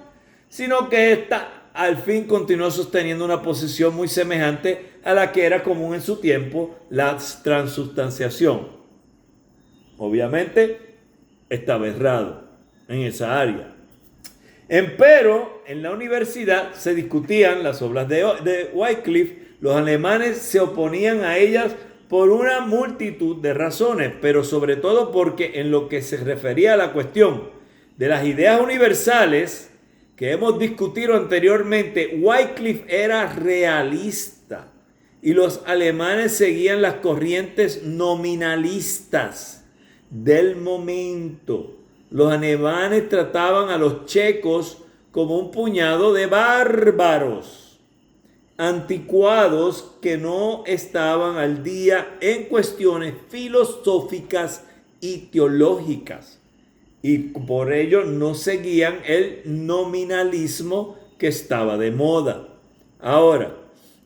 [SPEAKER 1] sino que ésta al fin continuó sosteniendo una posición muy semejante a la que era común en su tiempo, la transubstanciación. Obviamente, estaba errado en esa área. Empero, en la universidad se discutían las obras de Wycliffe. Los alemanes se oponían a ellas por una multitud de razones, pero sobre todo porque en lo que se refería a la cuestión de las ideas universales que hemos discutido anteriormente, Wycliffe era realista y los alemanes seguían las corrientes nominalistas del momento. Los alemanes trataban a los checos como un puñado de bárbaros, anticuados que no estaban al día en cuestiones filosóficas y teológicas. Y por ello no seguían el nominalismo que estaba de moda. Ahora,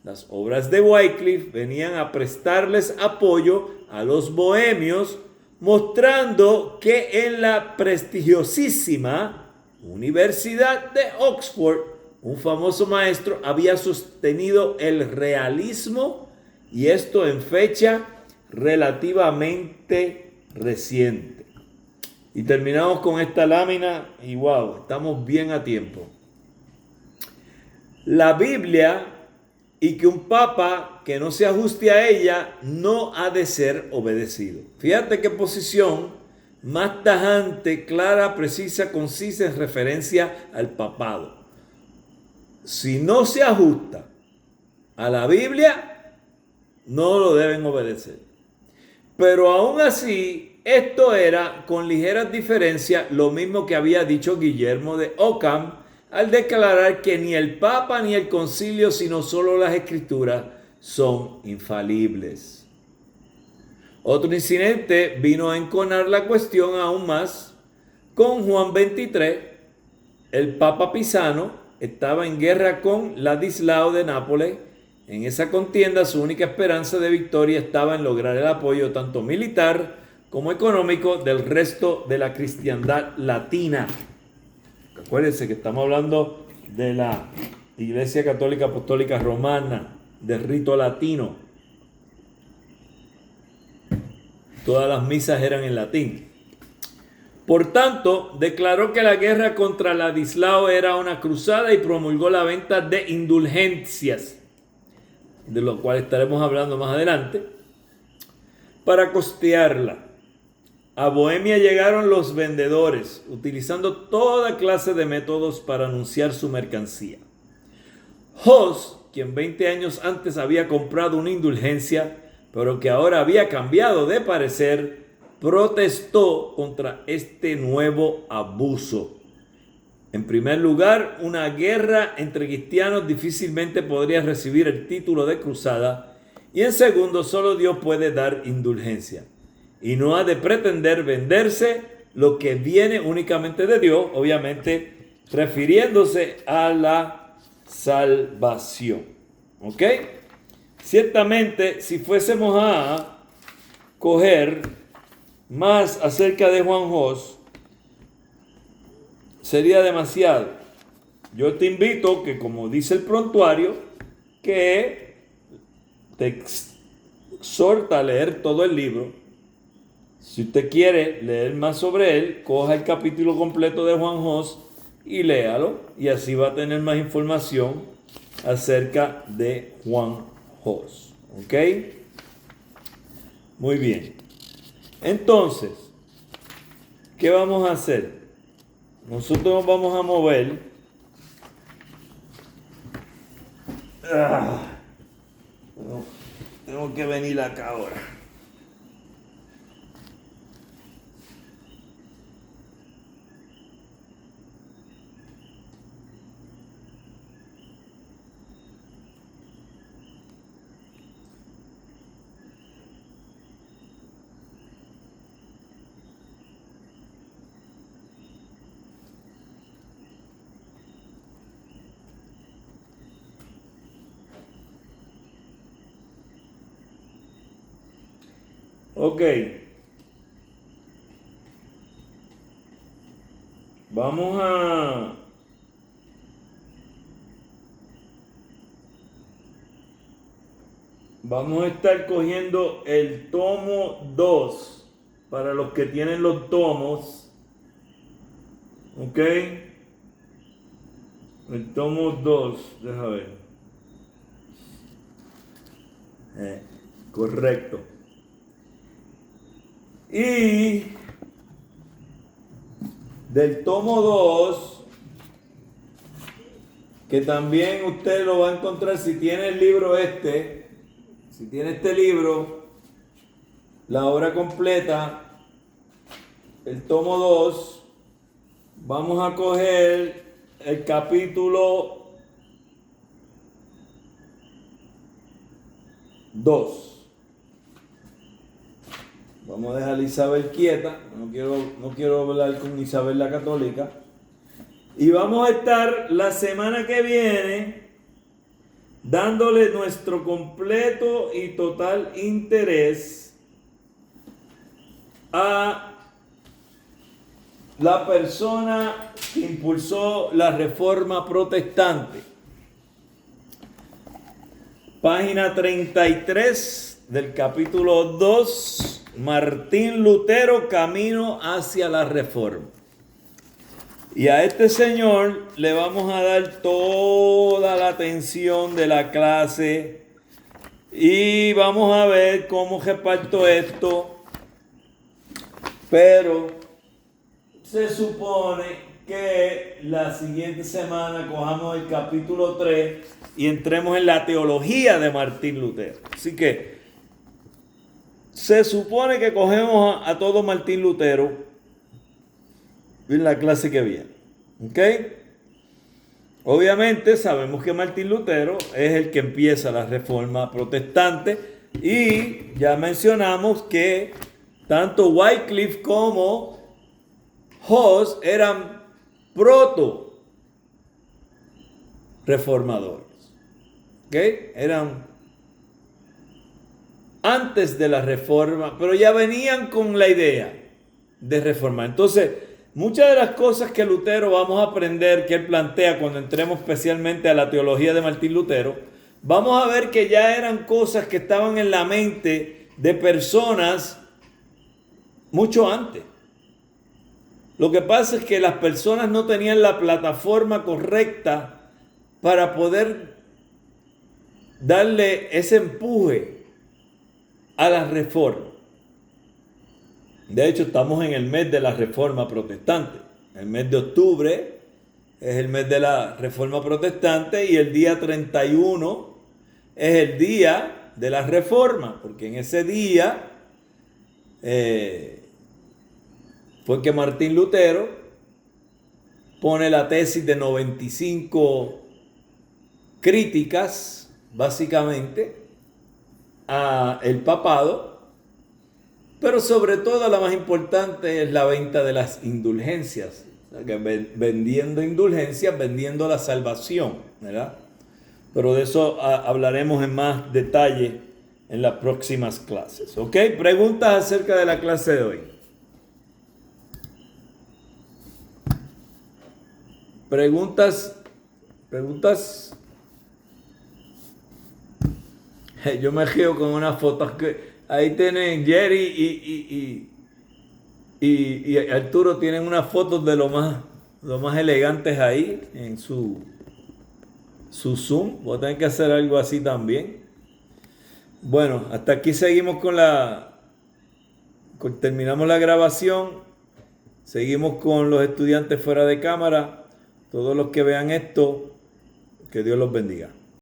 [SPEAKER 1] las obras de Wycliffe venían a prestarles apoyo a los bohemios, mostrando que en la prestigiosísima Universidad de Oxford, un famoso maestro había sostenido el realismo, y esto en fecha relativamente reciente. Y terminamos con esta lámina y wow, estamos bien a tiempo. La Biblia, y que un papa que no se ajuste a ella no ha de ser obedecido. Fíjate qué posición más tajante, clara, precisa, concisa en referencia al papado. Si no se ajusta a la Biblia, no lo deben obedecer. Pero aún así, esto era, con ligeras diferencias, lo mismo que había dicho Guillermo de Ockham al declarar que ni el Papa ni el Concilio, sino solo las Escrituras, son infalibles. Otro incidente vino a enconar la cuestión aún más. Con Juan XXIII, el Papa Pisano estaba en guerra con Ladislao de Nápoles. En esa contienda, su única esperanza de victoria estaba en lograr el apoyo tanto militar como económico del resto de la cristiandad latina. Acuérdense que estamos hablando de la Iglesia Católica Apostólica Romana, del rito latino. Todas las misas eran en latín. Por tanto, declaró que la guerra contra Ladislao era una cruzada y promulgó la venta de indulgencias, de lo cual estaremos hablando más adelante, para costearla. A Bohemia llegaron los vendedores, utilizando toda clase de métodos para anunciar su mercancía. Hus, quien 20 años antes había comprado una indulgencia, pero que ahora había cambiado de parecer, protestó contra este nuevo abuso. En primer lugar, una guerra entre cristianos difícilmente podría recibir el título de cruzada, y en segundo, solo Dios puede dar indulgencia. Y no ha de pretender venderse lo que viene únicamente de Dios, obviamente refiriéndose a la salvación. ¿Ok? Ciertamente, si fuésemos a coger más acerca de Juan Hus, sería demasiado. Yo te invito que, como dice el prontuario, que te exhorta a leer todo el libro. Si usted quiere leer más sobre él, coja el capítulo completo de Juan Hus y léalo, y así va a tener más información acerca de Juan Hus. ¿Ok? Muy bien. Entonces, ¿qué vamos a hacer? Nosotros nos vamos a mover. Tengo que venir acá ahora. Ok. Vamos a... Vamos a estar cogiendo el tomo 2 para los que tienen los tomos. Ok. El tomo 2, déjame ver. Correcto. Y del tomo 2, que también usted lo va a encontrar si tiene el libro si tiene este libro, la obra completa, el tomo 2, vamos a coger el capítulo 2. Vamos a dejar a Isabel quieta, no quiero hablar con Isabel la católica. Y vamos a estar la semana que viene dándole nuestro completo y total interés a la persona que impulsó la Reforma Protestante. Página 33 del capítulo 2. Martín Lutero, camino hacia la Reforma. Y a este señor le vamos a dar toda la atención de la clase y vamos a ver cómo reparto esto. Pero se supone que la siguiente semana cojamos el capítulo 3 y entremos en la teología de Martín Lutero. Así que se supone que cogemos a todo Martín Lutero en la clase que viene. ¿Ok? Obviamente sabemos que Martín Lutero es el que empieza la Reforma Protestante y ya mencionamos que tanto Wycliffe como Hus eran proto reformadores. ¿Ok? Eran antes de la reforma, pero ya venían con la idea de reformar. Entonces, muchas de las cosas que Lutero vamos a aprender, que él plantea cuando entremos especialmente a la teología de Martín Lutero, vamos a ver que ya eran cosas que estaban en la mente de personas mucho antes. Lo que pasa es que las personas no tenían la plataforma correcta para poder darle ese empuje a la reforma. De hecho, estamos en el mes de la Reforma Protestante. El mes de octubre es el mes de la Reforma Protestante y el día 31 es el día de la Reforma, porque en ese día fue que Martín Lutero pone la tesis de 95 críticas, básicamente, a el papado, pero sobre todo la más importante es la venta de las indulgencias, o sea, que vendiendo indulgencias, vendiendo la salvación, ¿verdad? Pero de eso hablaremos en más detalle en las próximas clases, ¿ok? Preguntas acerca de la clase de hoy. Preguntas. Yo me río con unas fotos que ahí tienen Jerry y Arturo tienen unas fotos de lo más elegantes ahí en su Zoom. Voy a tener que hacer algo así también. Bueno, hasta aquí seguimos terminamos la grabación. Seguimos con los estudiantes fuera de cámara. Todos los que vean esto, que Dios los bendiga.